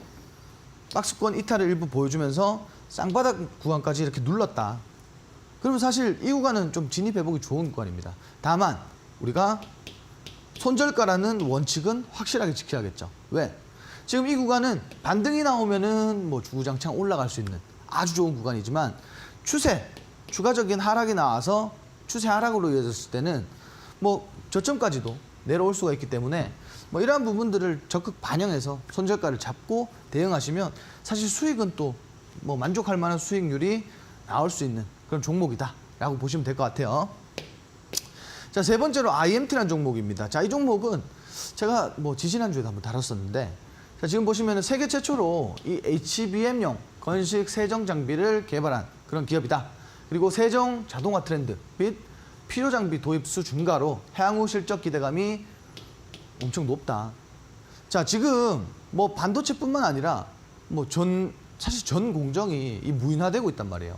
Speaker 2: 박스권 이탈을 일부 보여주면서 쌍바닥 구간까지 이렇게 눌렀다. 그러면 사실 이 구간은 좀 진입해보기 좋은 구간입니다. 다만 우리가 손절가라는 원칙은 확실하게 지켜야겠죠. 왜? 지금 이 구간은 반등이 나오면은 뭐 주구장창 올라갈 수 있는 아주 좋은 구간이지만 추가적인 하락이 나와서 추세 하락으로 이어졌을 때는 뭐 저점까지도 내려올 수가 있기 때문에 뭐 이러한 부분들을 적극 반영해서 손절가를 잡고 대응하시면 사실 수익은 또 뭐 만족할 만한 수익률이 나올 수 있는 그런 종목이다라고 보시면 될 것 같아요. 자, 세 번째로 IMT라는 종목입니다. 자, 이 종목은 제가 뭐 지지난주에도 한번 다뤘었는데 자, 지금 보시면 세계 최초로 이 HBM용 건식 세정 장비를 개발한 그런 기업이다. 그리고 세정 자동화 트렌드 및 필요 장비 도입 수 증가로 향후 실적 기대감이 엄청 높다. 자, 지금 뭐 반도체뿐만 아니라 사실 전 공정이 이 무인화되고 있단 말이에요.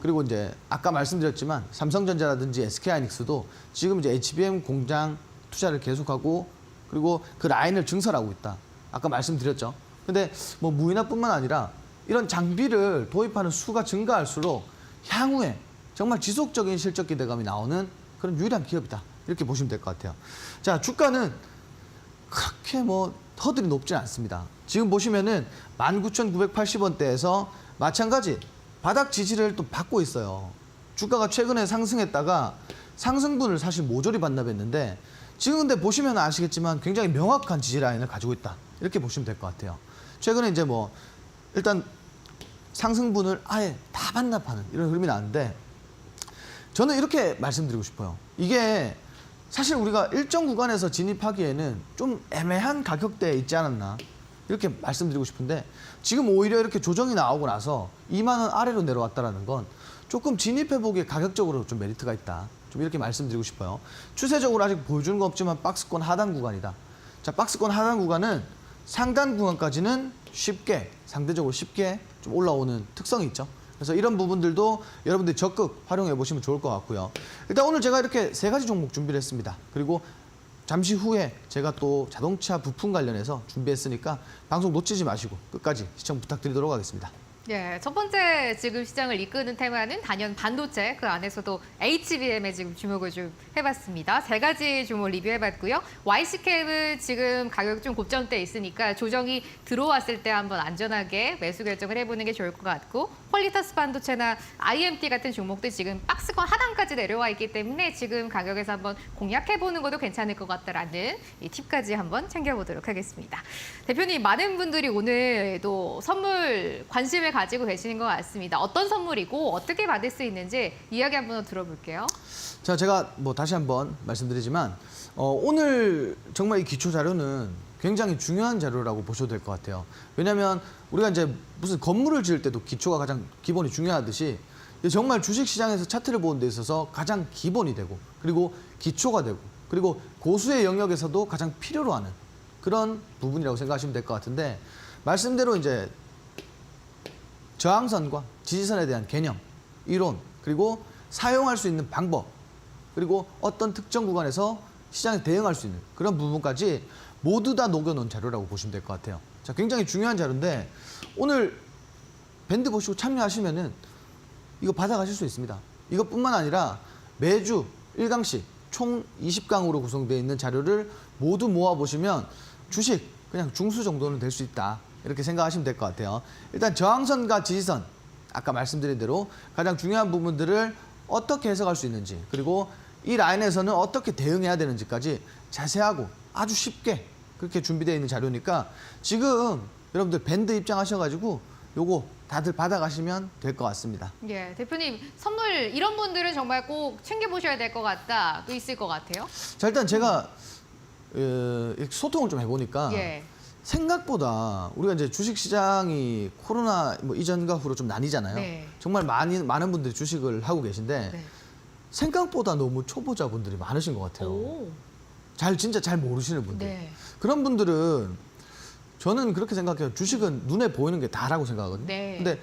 Speaker 2: 그리고 이제 아까 말씀드렸지만 삼성전자라든지 SK하이닉스도 지금 이제 HBM 공장 투자를 계속하고 그리고 그 라인을 증설하고 있다. 아까 말씀드렸죠. 근데 뭐 무인화뿐만 아니라 이런 장비를 도입하는 수가 증가할수록 향후에 정말 지속적인 실적 기대감이 나오는 그런 유일한 기업이다. 이렇게 보시면 될 것 같아요. 자, 주가는 그렇게 뭐 허들이 높진 않습니다. 지금 보시면은 19,980원대에서 마찬가지 바닥 지지를 또 받고 있어요. 주가가 최근에 상승했다가 상승분을 사실 모조리 반납했는데 지금 근데 보시면 아시겠지만 굉장히 명확한 지지 라인을 가지고 있다. 이렇게 보시면 될 것 같아요. 최근에 이제 뭐 일단 상승분을 아예 다 반납하는 이런 흐름이 나는데 저는 이렇게 말씀드리고 싶어요. 이게 사실 우리가 일정 구간에서 진입하기에는 좀 애매한 가격대에 있지 않았나 이렇게 말씀드리고 싶은데 지금 오히려 이렇게 조정이 나오고 나서 2만 원 아래로 내려왔다는 건 조금 진입해보기에 가격적으로 좀 메리트가 있다. 좀 이렇게 말씀드리고 싶어요. 추세적으로 아직 보여주는 거 없지만 박스권 하단 구간이다. 자, 박스권 하단 구간은 상단 구간까지는 상대적으로 쉽게 좀 올라오는 특성이 있죠. 그래서 이런 부분들도 여러분들이 적극 활용해 보시면 좋을 것 같고요. 일단 오늘 제가 이렇게 3가지 종목 준비를 했습니다. 그리고 잠시 후에 제가 또 자동차 부품 관련해서 준비했으니까 방송 놓치지 마시고 끝까지 시청 부탁드리도록 하겠습니다.
Speaker 1: 네, 첫 번째 지금 시장을 이끄는 테마는 단연 반도체, 그 안에서도 HBM에 지금 주목을 좀 해봤습니다. 3가지 종목 리뷰해봤고요. YC캠은 지금 가격 좀 고점대에 있으니까 조정이 들어왔을 때 한번 안전하게 매수 결정을 해보는 게 좋을 것 같고, 퀄리터스 반도체나 IMT 같은 종목들 지금 박스권 하단까지 내려와 있기 때문에 지금 가격에서 한번 공략해보는 것도 괜찮을 것 같다라는 이 팁까지 한번 챙겨보도록 하겠습니다. 대표님, 많은 분들이 오늘도 선물 관심을 가지고 계시는 것 같습니다. 어떤 선물이고 어떻게 받을 수 있는지 이야기 한번 들어볼게요.
Speaker 2: 자, 제가 뭐 다시 한번 말씀드리지만 오늘 정말 이 기초 자료는 굉장히 중요한 자료라고 보셔도 될 것 같아요. 왜냐하면 우리가 이제 무슨 건물을 지을 때도 기초가 가장 기본이 중요하듯이 정말 주식시장에서 차트를 보는 데 있어서 가장 기본이 되고 그리고 기초가 되고 그리고 고수의 영역에서도 가장 필요로 하는 그런 부분이라고 생각하시면 될 것 같은데 말씀대로 이제 저항선과 지지선에 대한 개념, 이론, 그리고 사용할 수 있는 방법, 그리고 어떤 특정 구간에서 시장에 대응할 수 있는 그런 부분까지 모두 다 녹여놓은 자료라고 보시면 될 것 같아요. 자, 굉장히 중요한 자료인데 오늘 밴드 보시고 참여하시면은 이거 받아가실 수 있습니다. 이것뿐만 아니라 매주 1강씩 총 20강으로 구성되어 있는 자료를 모두 모아보시면 주식 그냥 중수 정도는 될 수 있다. 이렇게 생각하시면 될 것 같아요. 일단 저항선과 지지선, 아까 말씀드린 대로 가장 중요한 부분들을 어떻게 해석할 수 있는지 그리고 이 라인에서는 어떻게 대응해야 되는지까지 자세하고 아주 쉽게 그렇게 준비되어 있는 자료니까 지금 여러분들 밴드 입장하셔가지고 요거 다들 받아가시면 될 것 같습니다.
Speaker 1: 예, 대표님 선물 이런 분들은 정말 꼭 챙겨보셔야 될 것 같다. 또 있을 것 같아요.
Speaker 2: 자, 일단 제가 이렇게 소통을 좀 해보니까
Speaker 1: 예.
Speaker 2: 생각보다 우리가 이제 주식시장이 코로나 뭐 이전과 후로 좀 나뉘잖아요.
Speaker 1: 네.
Speaker 2: 정말 많은 분들이 주식을 하고 계신데
Speaker 1: 네.
Speaker 2: 생각보다 너무 초보자분들이 많으신 것 같아요.
Speaker 1: 오.
Speaker 2: 진짜 잘 모르시는 분들.
Speaker 1: 네.
Speaker 2: 그런 분들은 저는 그렇게 생각해요. 주식은 눈에 보이는 게 다라고 생각하거든요.
Speaker 1: 네.
Speaker 2: 근데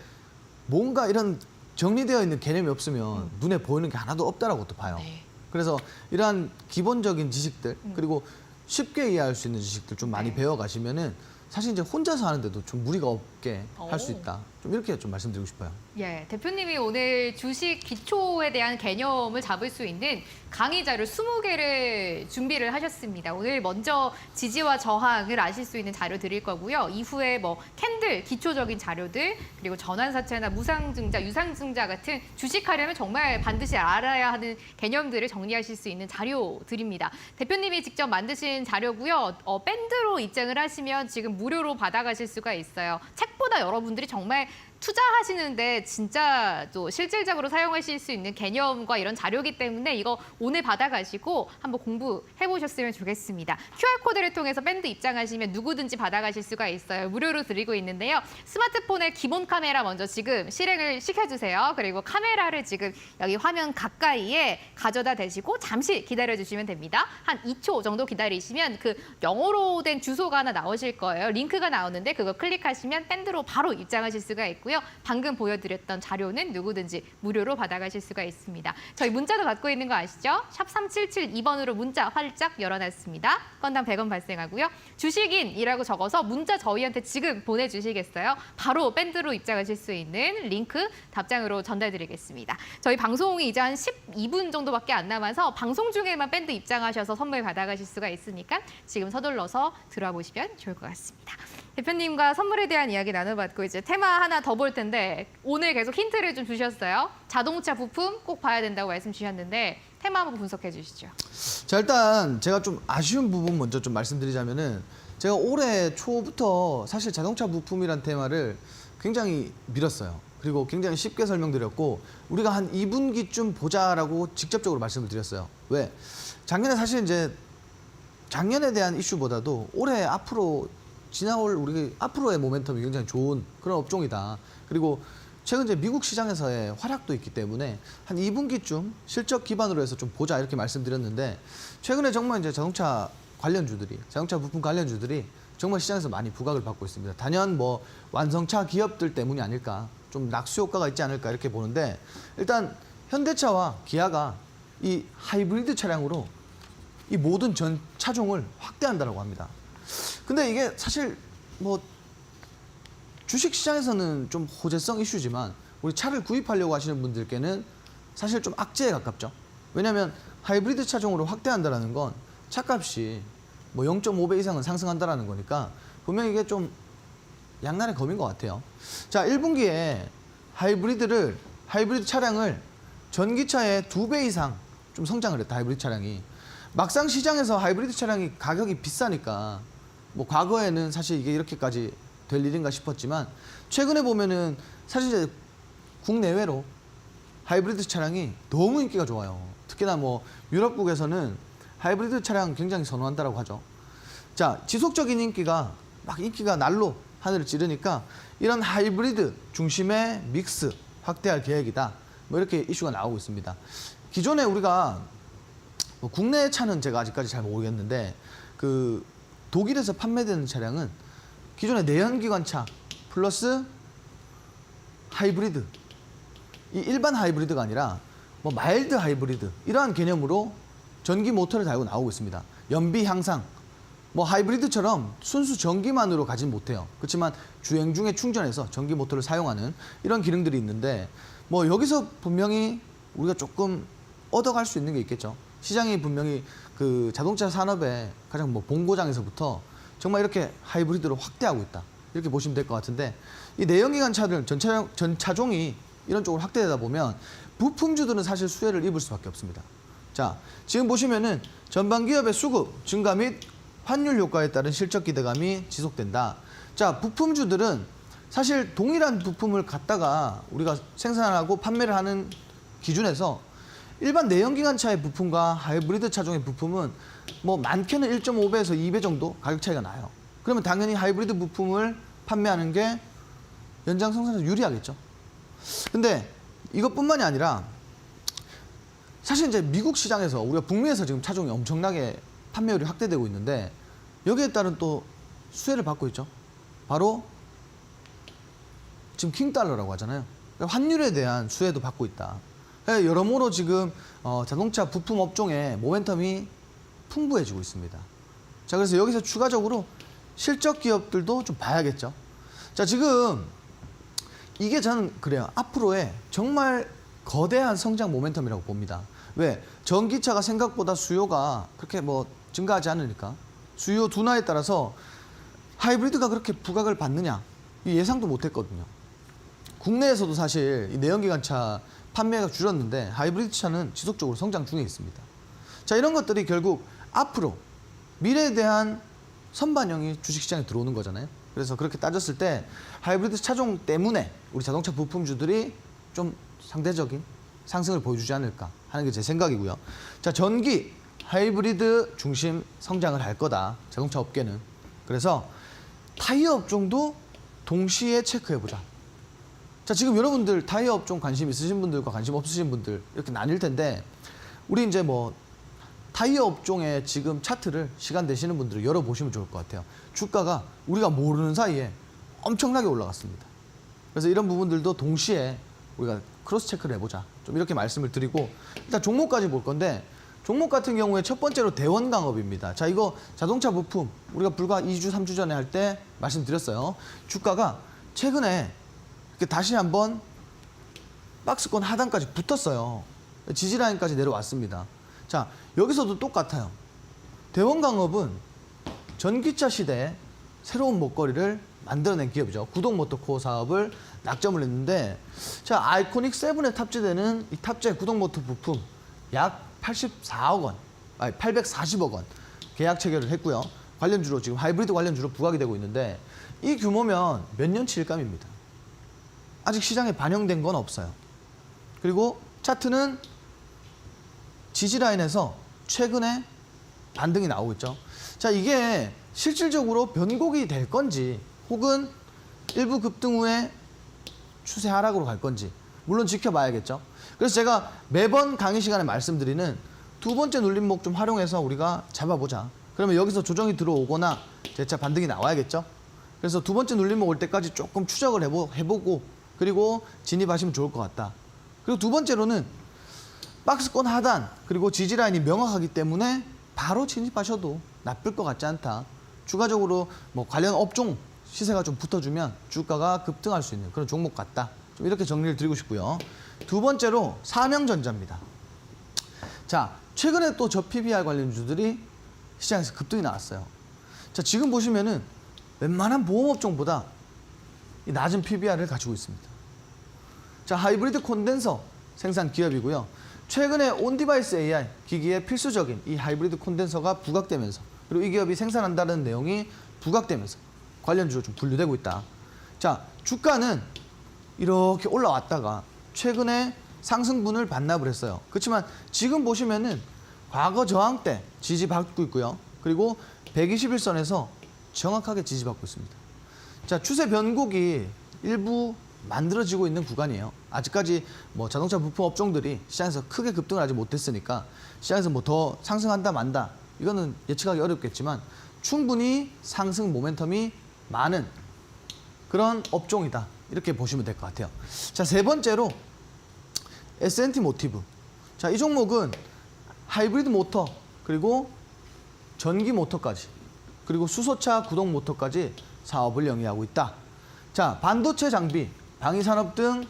Speaker 2: 뭔가 이런 정리되어 있는 개념이 없으면 눈에 보이는 게 하나도 없다라고 또 봐요.
Speaker 1: 네.
Speaker 2: 그래서 이러한 기본적인 지식들 그리고 쉽게 이해할 수 있는 지식들 좀 많이
Speaker 1: 네.
Speaker 2: 배워가시면은 사실 이제 혼자서 하는데도 좀 무리가 없게 할 수
Speaker 1: 오.
Speaker 2: 있다. 좀 이렇게 좀 말씀드리고 싶어요.
Speaker 1: 예, 대표님이 오늘 주식 기초에 대한 개념을 잡을 수 있는 강의 자료 20개를 준비를 하셨습니다. 오늘 먼저 지지와 저항을 아실 수 있는 자료 드릴 거고요. 이후에 뭐 캔들, 기초적인 자료들, 그리고 전환사채나 무상증자, 유상증자 같은 주식하려면 정말 반드시 알아야 하는 개념들을 정리하실 수 있는 자료 드립니다. 대표님이 직접 만드신 자료고요. 밴드로 입장을 하시면 지금 무료로 받아가실 수가 있어요. 책보다 여러분들이 정말 투자하시는데 진짜 또 실질적으로 사용하실 수 있는 개념과 이런 자료이기 때문에 이거 오늘 받아가시고 한번 공부해 보셨으면 좋겠습니다. QR코드를 통해서 밴드 입장하시면 누구든지 받아가실 수가 있어요. 무료로 드리고 있는데요. 스마트폰의 기본 카메라 먼저 지금 실행을 시켜주세요. 그리고 카메라를 지금 여기 화면 가까이에 가져다 대시고 잠시 기다려주시면 됩니다. 한 2초 정도 기다리시면 그 영어로 된 주소가 하나 나오실 거예요. 링크가 나오는데 그거 클릭하시면 밴드로 바로 입장하실 수가 있고요. 방금 보여드렸던 자료는 누구든지 무료로 받아가실 수가 있습니다. 저희 문자도 받고 있는 거 아시죠? 샵 3772번으로 문자 활짝 열어놨습니다. 건당 100원 발생하고요. 주식인이라고 적어서 문자 저희한테 지금 보내주시겠어요? 바로 밴드로 입장하실 수 있는 링크 답장으로 전달드리겠습니다. 저희 방송이 이제 한 12분 정도밖에 안 남아서 방송 중에만 밴드 입장하셔서 선물 받아가실 수가 있으니까 지금 서둘러서 들어와 보시면 좋을 것 같습니다. 대표님과 선물에 대한 이야기 나눠봤고 이제 테마 하나 더 볼 텐데 오늘 계속 힌트를 좀 주셨어요. 자동차 부품 꼭 봐야 된다고 말씀 주셨는데 테마 한번 분석해 주시죠.
Speaker 2: 자, 일단 제가 좀 아쉬운 부분 먼저 좀 말씀드리자면은 제가 올해 초부터 사실 자동차 부품이란 테마를 굉장히 밀었어요. 그리고 굉장히 쉽게 설명드렸고 우리가 한 2분기쯤 보자라고 직접적으로 말씀을 드렸어요. 왜? 작년에 사실 이제 작년에 대한 이슈보다도 올해 앞으로 지나올 우리 앞으로의 모멘텀이 굉장히 좋은 그런 업종이다. 그리고 최근 이제 미국 시장에서의 활약도 있기 때문에 한 2분기쯤 실적 기반으로 해서 좀 보자 이렇게 말씀드렸는데 최근에 정말 이제 자동차 관련주들이 자동차 부품 관련주들이 정말 시장에서 많이 부각을 받고 있습니다. 단연 뭐 완성차 기업들 때문이 아닐까 좀 낙수 효과가 있지 않을까 이렇게 보는데 일단 현대차와 기아가 이 하이브리드 차량으로 이 모든 전 차종을 확대한다고 합니다. 근데 이게 사실 뭐 주식 시장에서는 좀 호재성 이슈지만 우리 차를 구입하려고 하시는 분들께는 사실 좀 악재에 가깝죠. 왜냐하면 하이브리드 차종으로 확대한다는 건 차값이 뭐 0.5배 이상은 상승한다는 거니까 분명히 이게 좀 양날의 검인 것 같아요. 자, 1분기에 하이브리드 차량을 전기차의 2배 이상 좀 성장을 했다. 하이브리드 차량이. 막상 시장에서 하이브리드 차량이 가격이 비싸니까 뭐 과거에는 사실 이게 이렇게까지 될 일인가 싶었지만 최근에 보면은 사실 이제 국내외로 하이브리드 차량이 너무 인기가 좋아요. 특히나 뭐 유럽국에서는 하이브리드 차량 굉장히 선호한다라고 하죠. 자, 지속적인 인기가 날로 하늘을 찌르니까 이런 하이브리드 중심의 믹스 확대할 계획이다. 뭐 이렇게 이슈가 나오고 있습니다. 기존에 우리가 뭐 국내 차는 제가 아직까지 잘 모르겠는데 그 독일에서 판매되는 차량은 기존의 내연기관차 플러스 하이브리드 이 일반 하이브리드가 아니라 뭐 마일드 하이브리드 이러한 개념으로 전기 모터를 달고 나오고 있습니다. 연비 향상 뭐 하이브리드처럼 순수 전기만으로 가진 못해요. 그렇지만 주행 중에 충전해서 전기 모터를 사용하는 이런 기능들이 있는데 뭐 여기서 분명히 우리가 조금 얻어갈 수 있는 게 있겠죠. 시장이 분명히 그 자동차 산업의 가장 뭐 본고장에서부터 정말 이렇게 하이브리드로 확대하고 있다. 이렇게 보시면 될 것 같은데 이 내연기관 차들 전 차종이 이런 쪽으로 확대되다 보면 부품주들은 사실 수혜를 입을 수밖에 없습니다. 자, 지금 보시면은 전반 기업의 수급 증가 및 환율 효과에 따른 실적 기대감이 지속된다. 자, 부품주들은 사실 동일한 부품을 갖다가 우리가 생산하고 판매를 하는 기준에서 일반 내연기관차의 부품과 하이브리드 차종의 부품은 뭐 많게는 1.5배에서 2배 정도 가격 차이가 나요. 그러면 당연히 하이브리드 부품을 판매하는 게 연장생산에서 유리하겠죠. 근데 이것뿐만이 아니라 사실 이제 미국 시장에서 우리가 북미에서 지금 차종이 엄청나게 판매율이 확대되고 있는데 여기에 따른 또 수혜를 받고 있죠. 바로 지금 킹달러라고 하잖아요. 그러니까 환율에 대한 수혜도 받고 있다. 여러모로 지금 자동차 부품 업종의 모멘텀이 풍부해지고 있습니다. 자, 그래서 여기서 추가적으로 실적 기업들도 좀 봐야겠죠. 자, 지금 이게 저는 그래요. 앞으로의 정말 거대한 성장 모멘텀이라고 봅니다. 왜? 전기차가 생각보다 수요가 그렇게 뭐 증가하지 않으니까 수요 둔화에 따라서 하이브리드가 그렇게 부각을 받느냐 예상도 못했거든요. 국내에서도 사실 이 내연기관차 판매가 줄었는데 하이브리드 차는 지속적으로 성장 중에 있습니다. 자, 이런 것들이 결국 앞으로 미래에 대한 선반영이 주식시장에 들어오는 거잖아요. 그래서 그렇게 따졌을 때 하이브리드 차종 때문에 우리 자동차 부품주들이 좀 상대적인 상승을 보여주지 않을까 하는 게 제 생각이고요. 자, 전기 하이브리드 중심 성장을 할 거다. 자동차 업계는. 그래서 타이어 업종도 동시에 체크해보자. 자, 지금 여러분들 타이어 업종 관심 있으신 분들과 관심 없으신 분들 이렇게 나뉠 텐데 우리 이제 뭐 타이어 업종의 지금 차트를 시간 되시는 분들은 열어보시면 좋을 것 같아요. 주가가 우리가 모르는 사이에 엄청나게 올라갔습니다. 그래서 이런 부분들도 동시에 우리가 크로스 체크를 해보자. 좀 이렇게 말씀을 드리고 일단 종목까지 볼 건데 종목 같은 경우에 첫 번째로 대원강업입니다. 자, 이거 자동차 부품 우리가 불과 2주, 3주 전에 할 때 말씀드렸어요. 주가가 최근에 이렇게 다시 한번 박스권 하단까지 붙었어요. 지지라인까지 내려왔습니다. 자, 여기서도 똑같아요. 대원강업은 전기차 시대에 새로운 먹거리를 만들어낸 기업이죠. 구동모터코어 사업을 낙점을 했는데 자, 아이코닉 7에 탑재되는 이 탑재 구동모터 부품 약 84억 원, 아니 840억 원 계약 체결을 했고요. 관련주로 지금 하이브리드 관련주로 부각이 되고 있는데 이 규모면 몇 년치 일감입니다. 아직 시장에 반영된 건 없어요. 그리고 차트는 지지라인에서 최근에 반등이 나오고 있죠. 자, 이게 실질적으로 변곡이 될 건지 혹은 일부 급등 후에 추세 하락으로 갈 건지 물론 지켜봐야겠죠. 그래서 제가 매번 강의 시간에 말씀드리는 두 번째 눌림목 좀 활용해서 우리가 잡아보자. 그러면 여기서 조정이 들어오거나 재차 반등이 나와야겠죠. 그래서 두 번째 눌림목 올 때까지 조금 추적을 해보고 그리고 진입하시면 좋을 것 같다. 그리고 두 번째로는 박스권 하단 그리고 지지라인이 명확하기 때문에 바로 진입하셔도 나쁠 것 같지 않다. 추가적으로 뭐 관련 업종 시세가 좀 붙어주면 주가가 급등할 수 있는 그런 종목 같다. 좀 이렇게 정리를 드리고 싶고요. 두 번째로 삼형전자입니다. 자, 최근에 또 저 PBR 관련주들이 시장에서 급등이 나왔어요. 자, 지금 보시면은 웬만한 보험업종보다 이 낮은 PBR을 가지고 있습니다. 자, 하이브리드 콘덴서 생산 기업이고요. 최근에 온디바이스 AI 기기에 필수적인 이 하이브리드 콘덴서가 부각되면서 그리고 이 기업이 생산한다는 내용이 부각되면서 관련주로 좀 분류되고 있다. 자, 주가는 이렇게 올라왔다가 최근에 상승분을 반납을 했어요. 그렇지만 지금 보시면은 과거 저항 때 지지받고 있고요. 그리고 121선에서 정확하게 지지받고 있습니다. 자, 추세 변곡이 일부 만들어지고 있는 구간이에요. 아직까지 뭐 자동차 부품 업종들이 시장에서 크게 급등을 하지 못했으니까 시장에서 뭐 더 상승한다 만다 이거는 예측하기 어렵겠지만 충분히 상승 모멘텀이 많은 그런 업종이다. 이렇게 보시면 될 것 같아요. 자, 세 번째로 S&T 모티브. 자, 이 종목은 하이브리드 모터 그리고 전기 모터까지 그리고 수소차 구동 모터까지 사업을 영위하고 있다. 자, 반도체 장비, 방위산업 등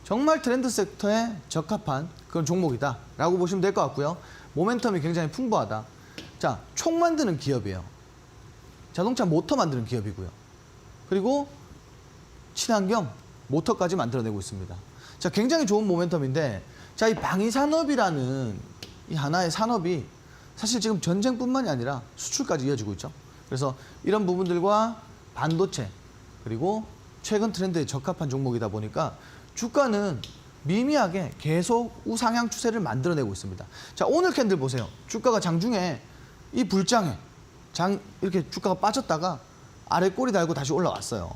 Speaker 2: 정말 트렌드 섹터에 적합한 그런 종목이다 라고 보시면 될 것 같고요. 모멘텀이 굉장히 풍부하다. 자, 총 만드는 기업이에요. 자동차 모터 만드는 기업이고요. 그리고 친환경 모터까지 만들어내고 있습니다. 자, 굉장히 좋은 모멘텀인데 자, 이 방위산업이라는 이 하나의 산업이 사실 지금 전쟁뿐만이 아니라 수출까지 이어지고 있죠. 그래서 이런 부분들과 반도체 그리고 최근 트렌드에 적합한 종목이다 보니까 주가는 미미하게 계속 우상향 추세를 만들어내고 있습니다. 자, 오늘 캔들 보세요. 주가가 장중에 이 불장에 이렇게 주가가 빠졌다가 아래 꼬리 달고 다시 올라왔어요.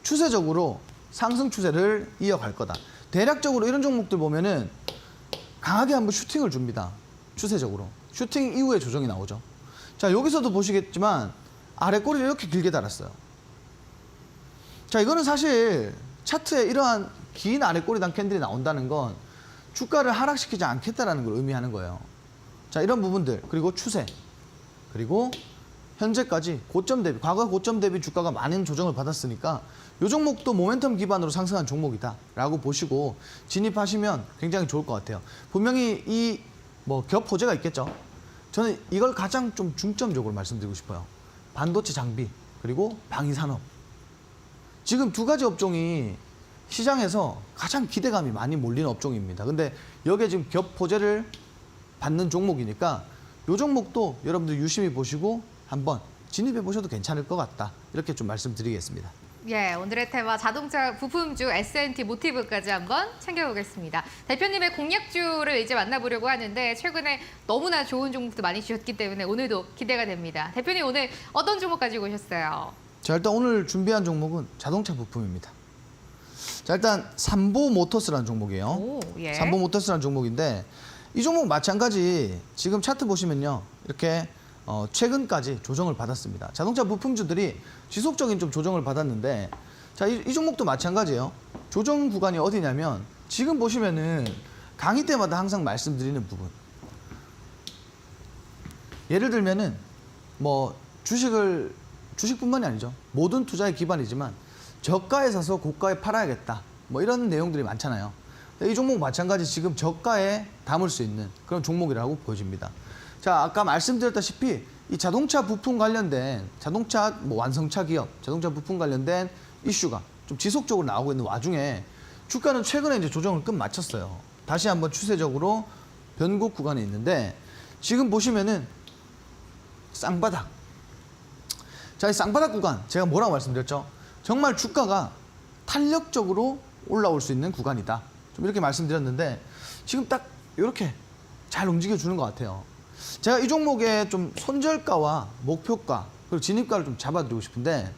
Speaker 2: 추세적으로 상승 추세를 이어갈 거다. 대략적으로 이런 종목들 보면은 강하게 한번 슈팅을 줍니다. 추세적으로. 슈팅 이후에 조정이 나오죠. 자, 여기서도 보시겠지만 아래 꼬리를 이렇게 길게 달았어요. 자, 이거는 사실 차트에 이러한 긴 아래 꼬리단 캔들이 나온다는 건 주가를 하락시키지 않겠다라는 걸 의미하는 거예요. 자, 이런 부분들 그리고 추세 그리고 현재까지 고점 대비 과거 고점 대비 주가가 많은 조정을 받았으니까 이 종목도 모멘텀 기반으로 상승한 종목이다 라고 보시고 진입하시면 굉장히 좋을 것 같아요. 분명히 이 뭐 겹 호재가 있겠죠. 저는 이걸 가장 좀 중점적으로 말씀드리고 싶어요. 반도체 장비 그리고 방위산업. 지금 두 가지 업종이 시장에서 가장 기대감이 많이 몰리는 업종입니다. 근데 여기에 지금 겹 호재를 받는 종목이니까 이 종목도 여러분들 유심히 보시고 한번 진입해 보셔도 괜찮을 것 같다. 이렇게 좀 말씀드리겠습니다.
Speaker 1: 예, 오늘의 테마 자동차 부품주 S&T 모티브까지 한번 챙겨보겠습니다. 대표님의 공략주를 이제 만나보려고 하는데 최근에 너무나 좋은 종목도 많이 주셨기 때문에 오늘도 기대가 됩니다. 대표님 오늘 어떤 종목 가지고 오셨어요?
Speaker 2: 자, 일단 오늘 준비한 종목은 자동차 부품입니다. 자, 일단 삼보 모터스라는 종목이에요.
Speaker 1: 오, 예.
Speaker 2: 삼보 모터스라는 종목인데 이 종목 마찬가지 지금 차트 보시면요. 이렇게 최근까지 조정을 받았습니다. 자동차 부품주들이 지속적인 좀 조정을 받았는데 자, 이 종목도 마찬가지예요. 조정 구간이 어디냐면 지금 보시면은 강의 때마다 항상 말씀드리는 부분. 예를 들면은 뭐 주식뿐만이 아니죠. 모든 투자의 기반이지만 저가에 사서 고가에 팔아야겠다. 뭐 이런 내용들이 많잖아요. 이 종목 마찬가지 지금 저가에 담을 수 있는 그런 종목이라고 보여집니다. 자, 아까 말씀드렸다시피 이 자동차 부품 관련된 자동차 뭐 완성차 기업, 자동차 부품 관련된 이슈가 좀 지속적으로 나오고 있는 와중에 주가는 최근에 이제 조정을 끝마쳤어요. 다시 한번 추세적으로 변곡 구간에 있는데 지금 보시면은 쌍바닥. 자, 이 쌍바닥 구간 제가 뭐라고 말씀드렸죠? 정말 주가가 탄력적으로 올라올 수 있는 구간이다. 좀 이렇게 말씀드렸는데 지금 딱 이렇게 잘 움직여주는 것 같아요. 제가 이 종목의 좀 손절가와 목표가 그리고 진입가를 좀 잡아드리고 싶은데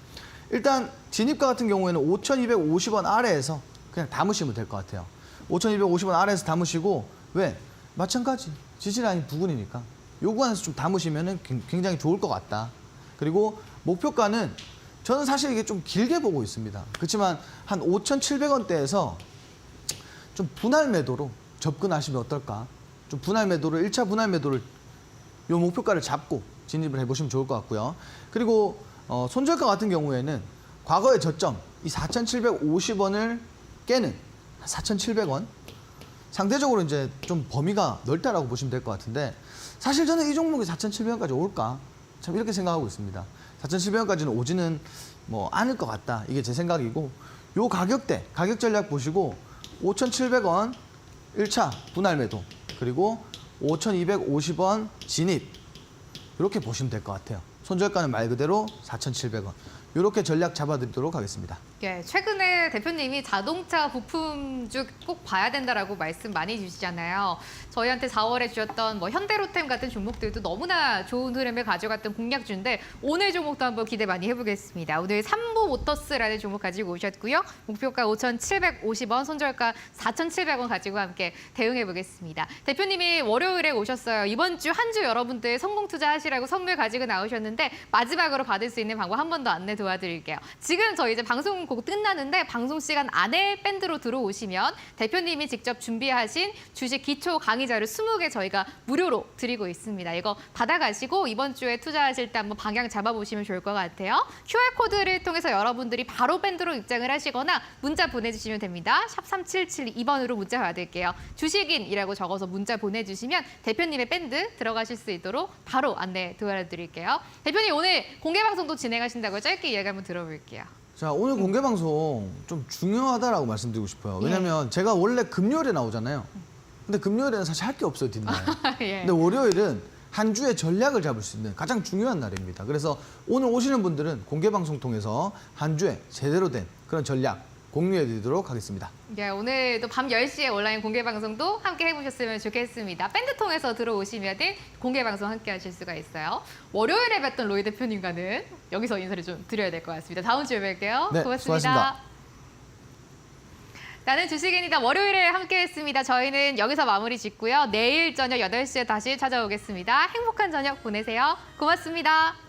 Speaker 2: 일단 진입가 같은 경우에는 5,250원 아래에서 그냥 담으시면 될 것 같아요. 5,250원 아래에서 담으시고 왜? 마찬가지 지지라인 부근이니까 요 구간에서 좀 담으시면 굉장히 좋을 것 같다. 그리고 목표가는 저는 사실 이게 좀 길게 보고 있습니다. 그렇지만 한 5,700원대에서 좀 분할 매도로 접근하시면 어떨까? 좀 분할 매도를 1차 분할 매도를 요 목표가를 잡고 진입을 해보시면 좋을 것 같고요. 그리고 손절가 같은 경우에는 과거의 저점 이 4,750원을 깨는 4,700원 상대적으로 이제 좀 범위가 넓다라고 보시면 될 것 같은데 사실 저는 이 종목이 4,700원까지 올까? 참 이렇게 생각하고 있습니다. 4,700원까지는 오지는 뭐 않을 것 같다. 이게 제 생각이고 요 가격대, 가격 전략 보시고 5,700원 1차 분할 매도 그리고 5,250원 진입 이렇게 보시면 될 것 같아요. 손절가는 말 그대로 4,700원. 이렇게 전략 잡아드리도록 하겠습니다.
Speaker 1: 예, 최근에 대표님이 자동차 부품주 꼭 봐야 된다라고 말씀 많이 주시잖아요. 저희한테 4월에 주셨던 뭐 현대로템 같은 종목들도 너무나 좋은 흐름을 가져갔던 공략주인데 오늘 종목도 한번 기대 많이 해보겠습니다. 오늘 삼보 모터스라는 종목 가지고 오셨고요. 목표가 5,750원, 손절가 4,700원 가지고 함께 대응해보겠습니다. 대표님이 월요일에 오셨어요. 이번 주 한 주 여러분들 성공 투자하시라고 선물 가지고 나오셨는데 마지막으로 받을 수 있는 방법 한 번 더 안내 도와드릴게요. 지금 저희 이제 방송 곧 끝나는데 방송 시간 안에 밴드로 들어오시면 대표님이 직접 준비하신 주식 기초 강의자를 20개 저희가 무료로 드리고 있습니다. 이거 받아가시고 이번 주에 투자하실 때 한번 방향 잡아보시면 좋을 것 같아요. QR코드를 통해서 여러분들이 바로 밴드로 입장을 하시거나 문자 보내주시면 됩니다. 샵 3772번으로 문자 받을게요. 주식인이라고 적어서 문자 보내주시면 대표님의 밴드 들어가실 수 있도록 바로 안내 도와드릴게요. 대표님 오늘 공개방송도 진행하신다고 짧게 이야기 한번 들어볼게요.
Speaker 2: 자, 오늘 공개 방송 좀 중요하다라고 말씀드리고 싶어요. 왜냐면 제가 원래 금요일에 나오잖아요. 근데 금요일에는 사실 할 게 없어요, 뒷날.
Speaker 1: 예.
Speaker 2: 근데 월요일은 한 주의 전략을 잡을 수 있는 가장 중요한 날입니다. 그래서 오늘 오시는 분들은 공개 방송 통해서 한 주에 제대로 된 그런 전략 공유해 드리도록 하겠습니다.
Speaker 1: 네, 오늘도 밤 10시에 온라인 공개 방송도 함께 해보셨으면 좋겠습니다. 밴드 통해서 들어오시면 공개 방송 함께 하실 수가 있어요. 월요일에 뵀던 로이 대표님과는 여기서 인사를 좀 드려야 될 것 같습니다. 다음 주에 뵐게요.
Speaker 2: 네,
Speaker 1: 고맙습니다.
Speaker 2: 수고하셨습니다.
Speaker 1: 나는 주식인이다 월요일에 함께했습니다. 저희는 여기서 마무리 짓고요. 내일 저녁 8시에 다시 찾아오겠습니다. 행복한 저녁 보내세요. 고맙습니다.